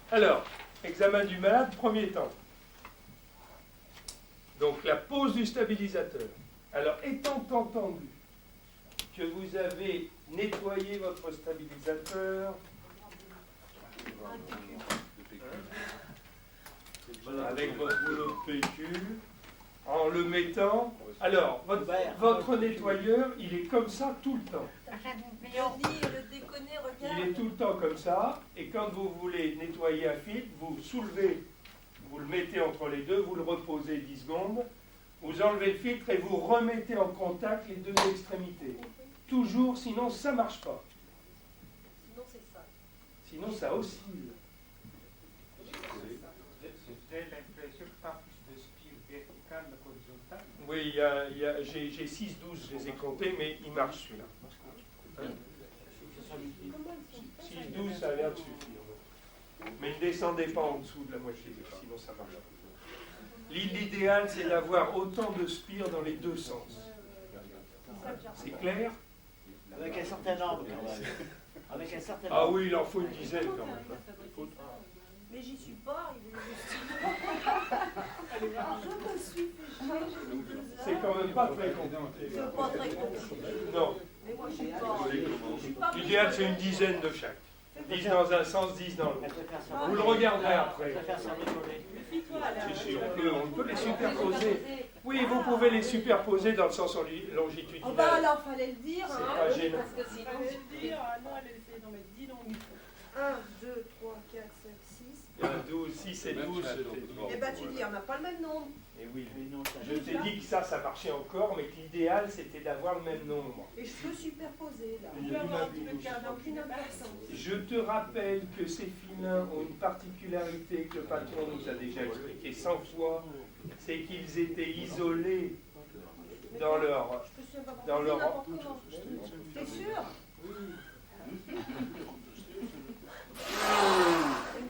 Alors, examen du malade, premier temps. Donc la pose du stabilisateur. Alors, étant entendu que vous avez nettoyé votre stabilisateur avec votre boulot de PQ, en le mettant... Alors, votre nettoyeur, il est comme ça tout le temps. le déconner, regarde. Il est tout le temps comme ça, et quand vous voulez nettoyer un filtre, vous soulevez, vous le mettez entre les deux, vous le reposez 10 secondes, vous enlevez le filtre et vous remettez en contact les deux extrémités. Toujours, sinon ça ne marche pas. Sinon, c'est ça. Sinon ça oscille. J'ai l'impression que pas plus de spire verticale qu'horizontale. Oui, j'ai 6-12, je les ai comptés, mais il marche celui-là. 6-12, ça a l'air de suffire. Mais ne descendez pas en dessous de la moitié, sinon ça marche pas. L'idéal, c'est d'avoir autant de spires dans les deux sens. C'est clair? Avec un certain nombre, quand même. Avec un certain nombre. Ah oui, il en faut une dizaine quand même. Mais j'y suis pas, il est juste... Alors, je me suis fait chier, j'ai mis 2 heures. C'est quand même pas très compliqué. C'est pas très compliqué. Non. Mais moi, je suis pas... L'idéal, c'est une dizaine de chaque. 10 dans un sens, 10 dans l'autre. Vous le regarderez après. Si, on peut les superposer. Oui, vous pouvez les superposer dans le sens longitudinal. Oh bah alors, fallait le dire. C'est Hein, pas gênant. parce que sinon, c'est dire. Ah non, elle essaie d'en mettre 10 donc. 1, 2, 3, 4, 5, 6. Il y a 12, 6 et 12. Eh ben tu dis, on n'a pas le même nombre. Et oui, je t'ai dit que ça marchait encore, mais que l'idéal, c'était d'avoir le même nombre. Et je peux superposer là. Il y a aucune importance. Je te rappelle que ces filins ont une particularité que le patron nous a déjà expliqué 100 fois, c'est qu'ils étaient isolés dans leur... T'es sûr?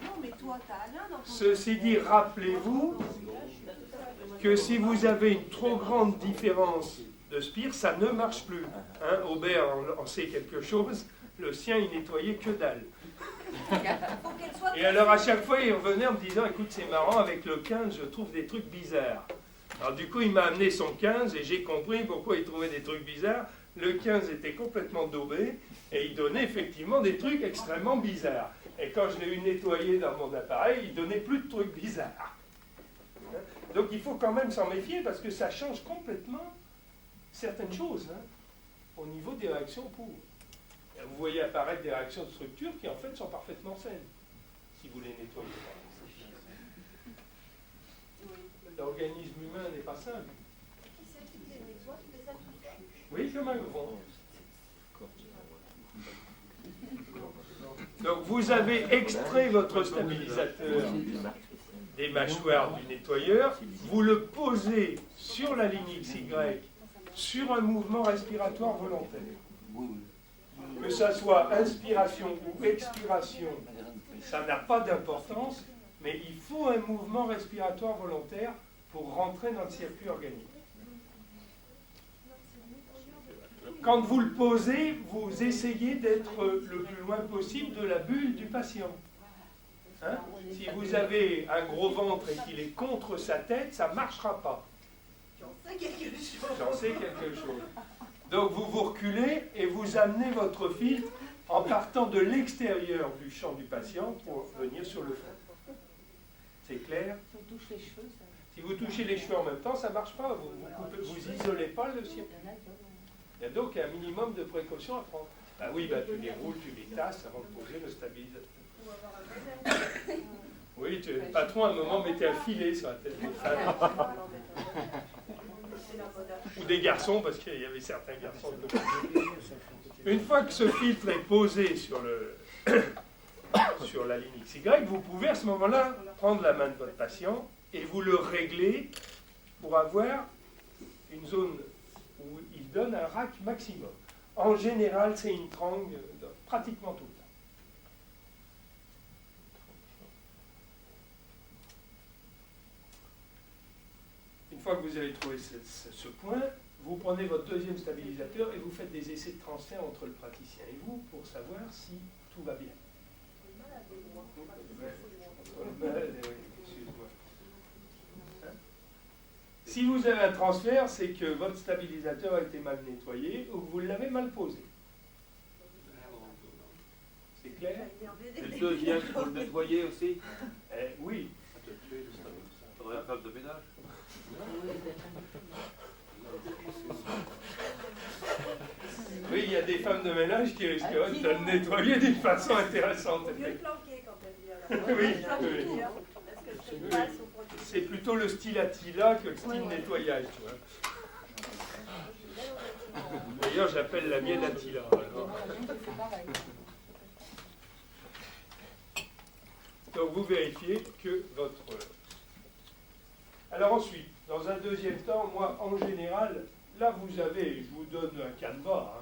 Non, mais toi, t'as Alain dans ton... Ceci dit, rappelez-vous que si vous avez une trop grande différence de spire, ça ne marche plus. Hein, Aubert en sait quelque chose, le sien, il nettoyait que dalle. Et alors à chaque fois, il revenait en me disant, écoute, c'est marrant, avec le 15, je trouve des trucs bizarres. Alors du coup, il m'a amené son 15 et j'ai compris pourquoi il trouvait des trucs bizarres. Le 15 était complètement daubé et il donnait effectivement des trucs extrêmement bizarres. Et quand je l'ai eu nettoyé dans mon appareil, il donnait plus de trucs bizarres. Donc il faut quand même s'en méfier parce que ça change complètement certaines choses au niveau des réactions pour. Vous voyez apparaître des réactions de structure qui en fait sont parfaitement saines si vous les nettoyez. L'organisme humain n'est pas simple. Qui c'est qui les nettoie? Tu fais ça tout seul? Oui, comme un grand. Donc vous avez extrait votre stabilisateur des mâchoires du nettoyeur, vous le posez sur la ligne XY sur un mouvement respiratoire volontaire. Que ça soit inspiration ou expiration, ça n'a pas d'importance, mais il faut un mouvement respiratoire volontaire pour rentrer dans le circuit organique. Quand vous le posez, vous essayez d'être le plus loin possible de la bulle du patient. Hein? Si vous avez un gros ventre et qu'il est contre sa tête, ça ne marchera pas. J'en sais quelque chose. J'en sais quelque chose. Donc vous vous reculez et vous amenez votre filtre en partant de l'extérieur du champ du patient pour venir sur le fond. C'est clair? Si vous touchez les cheveux en même temps, ça ne marche pas. Vous isolez pas le circuit. Il y a donc un minimum de précautions à prendre. Ah oui, tu les roules, tu les tasses avant de poser le stabilisateur. Oui, le patron à un moment mettait un filet sur la tête des femmes. Ou des garçons, parce qu'il y avait certains garçons. Une fois que ce filtre est posé sur la ligne XY, vous pouvez à ce moment-là prendre la main de votre patient et vous le régler pour avoir une zone où il donne un rack maximum. En général, c'est une trangue pratiquement tout le temps. Une fois que vous avez trouvé ce point, vous prenez votre deuxième stabilisateur et vous faites des essais de transfert entre le praticien et vous pour savoir si tout va bien. si vous avez un transfert, c'est que votre stabilisateur a été mal nettoyé ou que vous l'avez mal posé. C'est clair? Et le deuxième, il faut le nettoyer aussi. Oui. Il faudrait un femme de ménage. Oui, il y a des femmes de ménage qui risqueraient de le nettoyer d'une façon intéressante. Mieux le planquer quand elle vient. Oui, Oui. oui. Parce que je passe au produit. C'est plutôt le style Attila que le style nettoyage, tu vois. D'ailleurs, j'appelle la mienne Attila. Alors. Donc vous vérifiez que votre... Alors ensuite, dans un deuxième temps, moi, en général, là vous avez, je vous donne un canevas,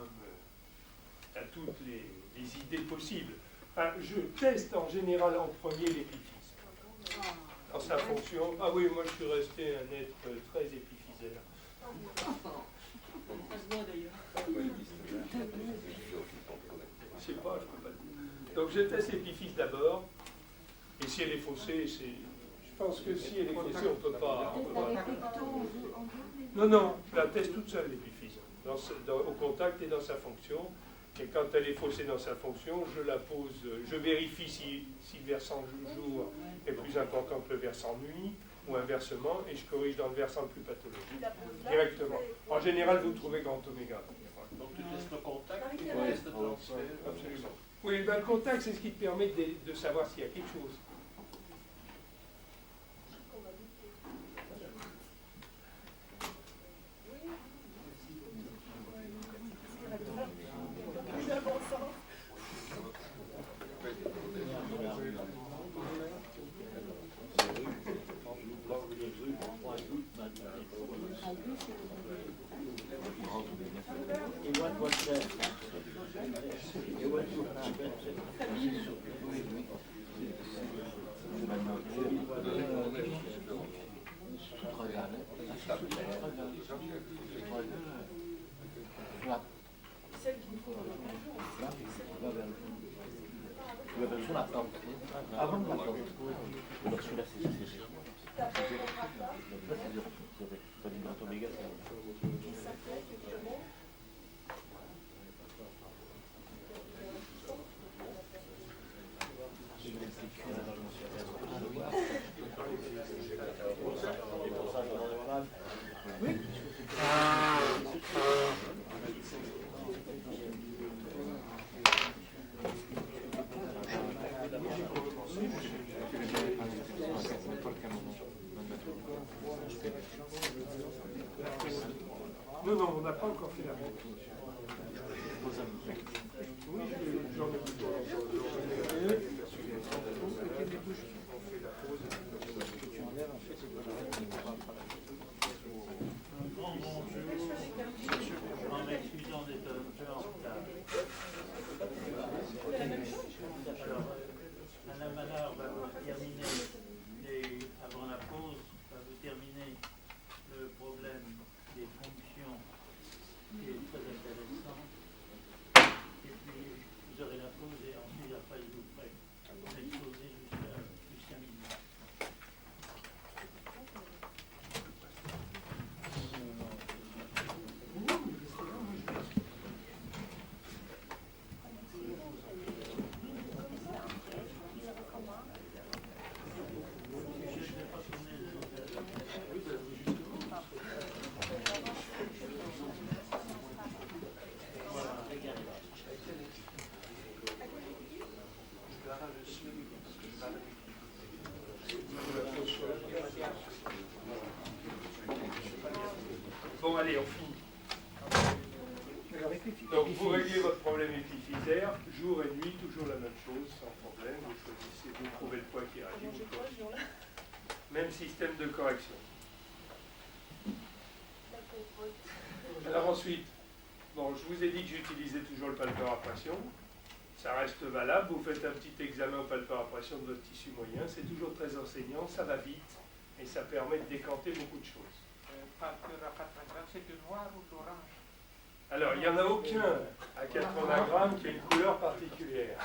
à toutes les idées possibles. Enfin, je teste en général en premier l'épiphyse. Dans sa fonction... Ah oui, moi je suis resté un être très épiphysaire. Je sais pas, je peux pas le dire. Donc je teste l'épiphyse d'abord. Et si elle est faussée, je pense que si elle est faussée, on ne peut pas... Non, non, je la teste toute seule, l'épiphyse, au contact et dans sa fonction. Et quand elle est faussée dans sa fonction, je la pose, je vérifie si le versant jour est plus important que le versant nuit, ou inversement, et je corrige dans le versant le plus pathologique, directement. En général, vous trouvez grand oméga. Donc tu testes le contact, tu Oui, testes le transfert. absolument. Oui, ben, le contact, c'est ce qui te permet de savoir s'il y a quelque chose. Sur la plante, avant de la plante. Donc celui-là, c'est ça, c'est du grand oméga. Oui. Non, non, on n'a pas encore fait la même chose. Oui, j'en ai plutôt En m'excusant d'être un peu en retard. Alors, Madame Manard va vous terminer, avant la pause, va vous terminer le problème des fonctions qui est très intéressant. Et puis, vous aurez la pause et ensuite, après, je vous ferai l'exposer jusqu'à minuit. Bon, allez, on finit. Donc, vous réglez votre problème épiphysaire, jour et nuit, toujours la même chose, sans problème. Vous choisissez, vous trouvez le poids qui réagit. Même système de correction. Alors ensuite, bon, je vous ai dit que j'utilisais toujours le palpeur à pression. Ça reste valable. Vous faites un petit examen au palpeur à pression de votre tissu moyen. C'est toujours très enseignant, ça va vite et ça permet de décanter beaucoup de choses. Palpeur à 4 grammes, c'est du noir ou d'orange? Alors, il n'y en a aucun à 80 grammes qui a une couleur particulière.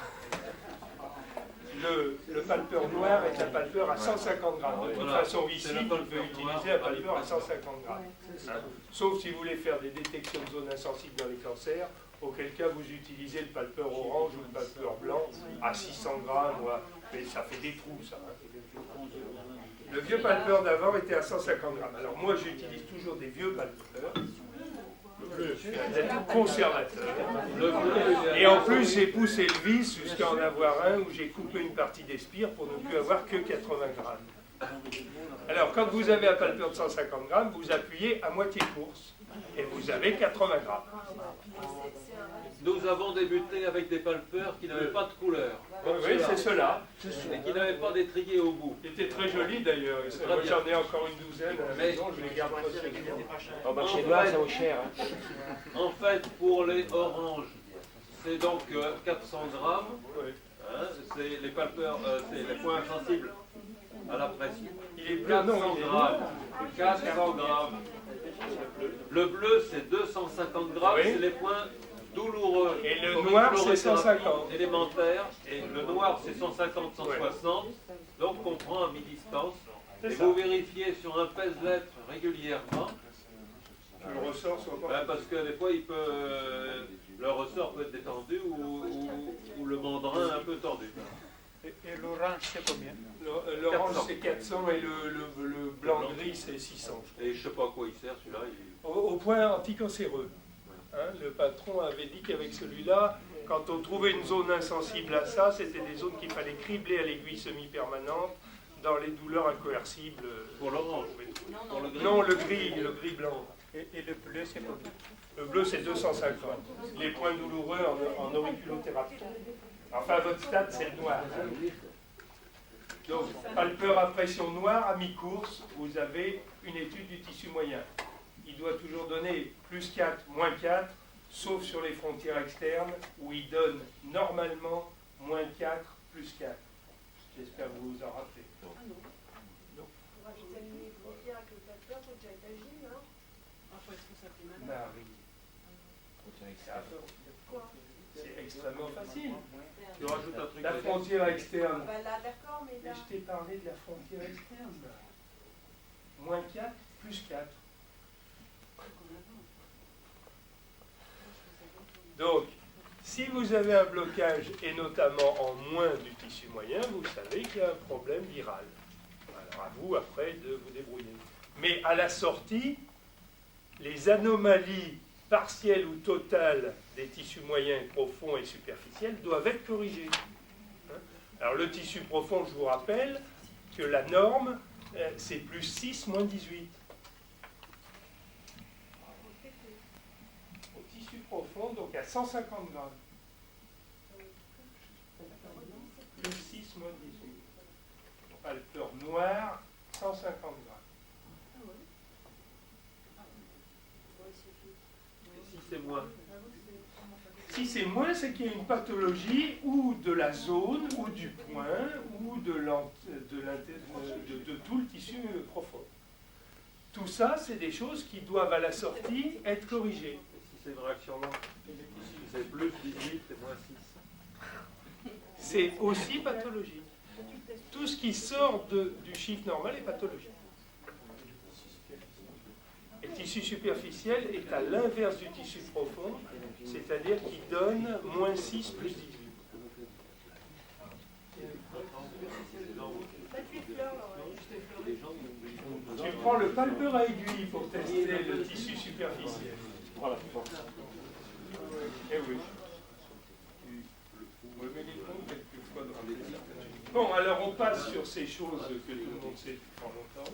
Le palpeur noir est un palpeur à 150 grammes. De toute Voilà. façon, ici, vous pouvez utiliser un palpeur à 150 grammes. Hein. Sauf si vous voulez faire des détections de zones insensibles dans les cancers, auquel cas vous utilisez le palpeur orange ou le palpeur blanc à 600 grammes. Mais ça fait des trous, ça. Hein. Le vieux palpeur d'avant était à 150 grammes. Alors moi, j'utilise toujours des vieux palpeurs. Je suis un conservateur. Et en plus, j'ai poussé le vis jusqu'à en avoir un où j'ai coupé une partie des spires pour ne plus avoir que 80 grammes. Alors, quand vous avez un palpeur de 150 grammes, vous appuyez à moitié course et vous avez 80 grammes. Nous avons débuté avec des palpeurs qui n'avaient pas de couleur. Oui, c'est cela. Et qui n'avaient pas d'étrier au bout. Il était très joli d'ailleurs. Moi, j'en ai encore une douzaine à la maison, je les garde précieusement. Au marché noir, ça vaut cher. Hein. En fait, pour les oranges, c'est donc 400 grammes. Hein, c'est les palpeurs, c'est les points sensibles à la pression. Il est bleu, 400 non, il est grammes. 400 grammes. Le bleu, c'est 250 grammes. Oui. C'est les points douloureux. Et le noir, c'est 150. Élémentaire. Et le noir, c'est 150, 160. Donc, on prend à mi-distance. Et vous vérifiez sur un pèse-lettre régulièrement. Le ressort soit pas. Parce que des fois, le ressort peut être détendu ou le mandrin un peu tordu. Et l'orange, c'est combien? L'orange, c'est 400 et le blanc-gris, c'est 600. Et je ne sais pas à quoi il sert celui-là. Au point anticancéreux. Hein, le patron avait dit qu'avec celui-là, quand on trouvait une zone insensible à ça, c'était des zones qu'il fallait cribler à l'aiguille semi-permanente dans les douleurs incoercibles. Pour l'orange. Non, le gris blanc. Et le bleu, c'est combien? Le bleu, c'est 250. Les points douloureux en auriculothérapie. Enfin, à votre stade, c'est le noir. Donc, palpeur à pression noire, à mi-course, vous avez une étude du tissu moyen. Il doit toujours donner plus 4, moins 4, sauf sur les frontières externes, où il donne normalement moins 4, plus 4. J'espère que vous vous en rappelez. Pour rajouter le micro-pierre avec le palpeur, faut déjà être agile, non? Faut être responsable maintenant. Marie. C'est extrêmement facile. Tu rajoutes un truc. La frontière externe. Bah là, d'accord, mais Mais là... je t'ai parlé de la frontière externe. Moins 4, plus 4. Donc, si vous avez un blocage, et notamment en moins du tissu moyen, vous savez qu'il y a un problème viral. Alors à vous, après, de vous débrouiller. Mais à la sortie, les anomalies partielles ou totales des tissus moyens, profonds et superficiels doivent être corrigées. Hein? Alors le tissu profond, je vous rappelle que la norme, c'est plus 6, moins 18. Au tissu profond, donc à 150 grammes. Plus 6, moins 18. Palpeur noir, 150 grammes. Si c'est moins. Si c'est moins, c'est qu'il y a une pathologie ou de la zone, ou du point, ou de tout le tissu profond. Tout ça, c'est des choses qui doivent à la sortie être corrigées. Et si c'est une réaction longue, c'est plus 18 et moins 6. C'est aussi pathologique. Tout ce qui sort du chiffre normal est pathologique. Et le tissu superficiel est à l'inverse du tissu profond, c'est-à-dire qu'il donne moins 6 plus 18. Tu prends le palpeur à aiguille pour tester le tissu superficiel. Eh oui. Bon, alors on passe sur ces choses que tout le monde sait depuis longtemps.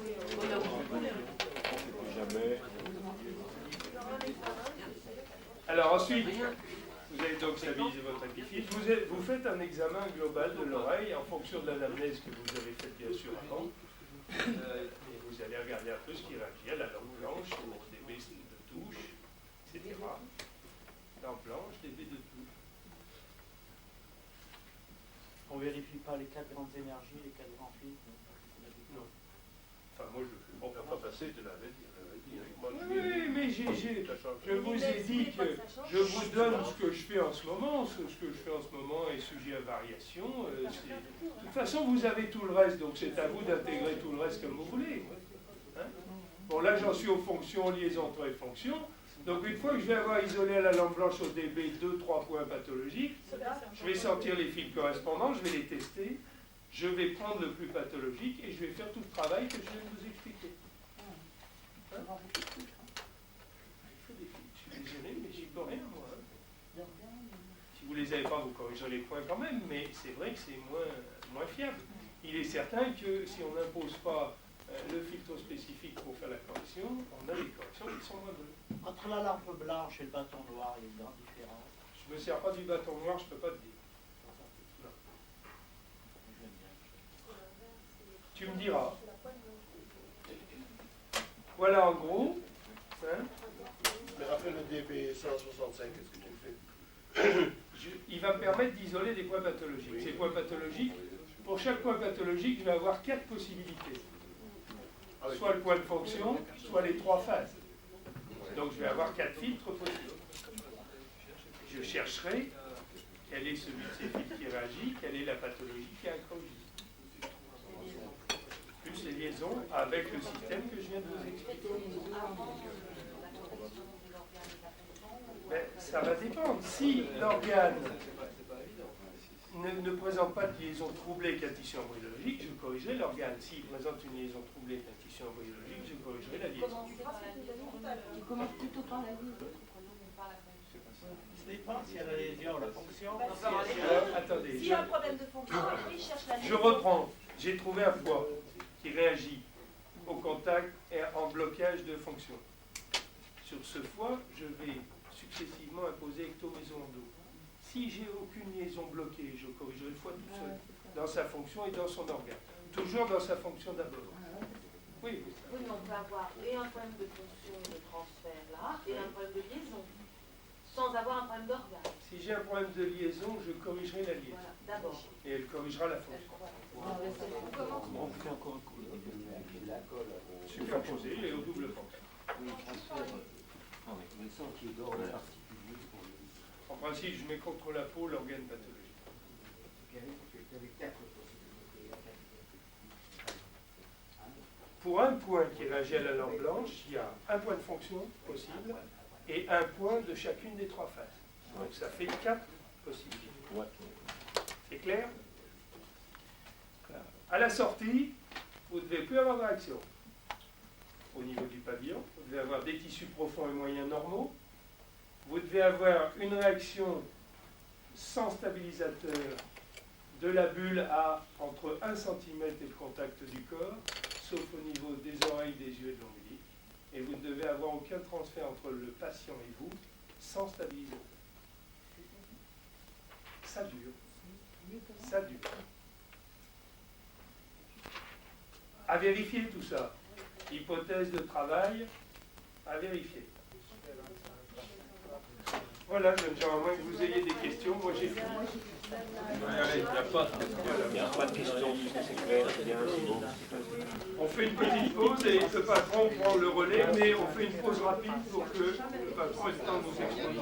Jamais. Alors ensuite, vous avez donc stabilisé votre épiphyse. Vous faites un examen global de l'oreille en fonction de l'anamnèse que vous avez faite bien sûr avant. Et vous allez regarder un peu ce qui réagit à la lampe blanche, des baies de touche, etc. Lampe blanche, des baies de touche. On ne vérifie pas les 4 grandes énergies, les 4 grands filtres. Non. Enfin, moi je le fais. On ne peut pas passer, tu l'avais dit. Oui, mais je vous ai dit que je vous donne ce que je fais en ce moment. Ce que je fais en ce moment est sujet à variation. De toute façon, vous avez tout le reste, donc c'est à vous d'intégrer tout le reste comme vous voulez. Hein? Bon, là, j'en suis aux fonctions, liaison entre les fonctions. Donc, une fois que je vais avoir isolé à la lampe blanche au DB 2-3 points pathologiques, je vais sortir les fils correspondants, je vais les tester, je vais prendre le plus pathologique et je vais faire tout le travail que je viens de vous expliquer. Hein? Je suis désolé, mais j'y peux rien, moi. Hein. Si vous les avez pas, vous corrigerez les points quand même, mais c'est vrai que c'est moins fiable. Il est certain que si on n'impose pas le filtre spécifique pour faire la correction, on a des corrections qui sont moins bonnes. Entre la lampe blanche et le bâton noir, il y a une grande différence. Je ne me sers pas du bâton noir, je ne peux pas te dire. Non. Tu me diras. Voilà en gros. Hein? Mais après le DB 165, qu'est-ce que tu fais? Il va me permettre d'isoler des points pathologiques. Oui. Ces points pathologiques, pour chaque point pathologique, je vais avoir 4 possibilités. Soit le point de fonction, soit les 3 phases. Donc je vais avoir 4 filtres possibles. Je chercherai quel est celui de ces filtres qui réagit, quelle est la pathologie qui a introduit. Plus les liaisons avec le système que je viens de vous expliquer. Mais ça va dépendre. Si l'organe ne présente pas de liaison troublée avec un tissu embryologique, je corrigerai l'organe. S'il présente une liaison troublée avec un tissu embryologique, je corrigerai la liaison. Tu commences plutôt par la liaison. Ça dépend s'il y a la lésion, la fonction. Attendez. S'il y a un problème de fonction, après il cherche la liaison. Je reprends. J'ai trouvé un foie qui réagit au contact et en blocage de fonction. Sur ce foie, je vais successivement imposer ectoméso-endo. Si j'ai aucune liaison bloquée, je corrigerai le foie tout seul, dans sa fonction et dans son organe. Toujours dans sa fonction d'abord. Oui. Oui, mais on peut avoir et un problème de fonction de transfert là, et un problème de liaison, sans avoir un problème d'organe. Si j'ai un problème de liaison, je corrigerai la liaison. Voilà, d'abord. Et elle corrigera la fonction. On fait encore un coup. Superposé et au double fonction. En principe, je mets contre la peau l'organe pathologique. Pour un point qui réagit à la lampe blanche, il y a un point de fonction possible et un point de chacune des 3 phases. Donc ça fait 4 possibilités. C'est clair? À la sortie, vous ne devez plus avoir de réaction. Au niveau du pavillon, vous devez avoir des tissus profonds et moyens normaux. Vous devez avoir une réaction sans stabilisateur de la bulle à entre 1 cm et le contact du corps, sauf au niveau des oreilles, des yeux et de l'ombilic. Et vous ne devez avoir aucun transfert entre le patient et vous sans stabilisateur. Ça dure. Ça dure. À vérifier tout ça. Hypothèse de travail à vérifier. Voilà, jeunes gens, à moins que vous ayez des questions, moi j'ai fini. Il n'y a pas de questions. C'est clair, c'est bien, c'est bon. On fait une petite pause et le patron prend le relais, mais on fait une pause rapide pour que le patron ait le temps de vous exposer.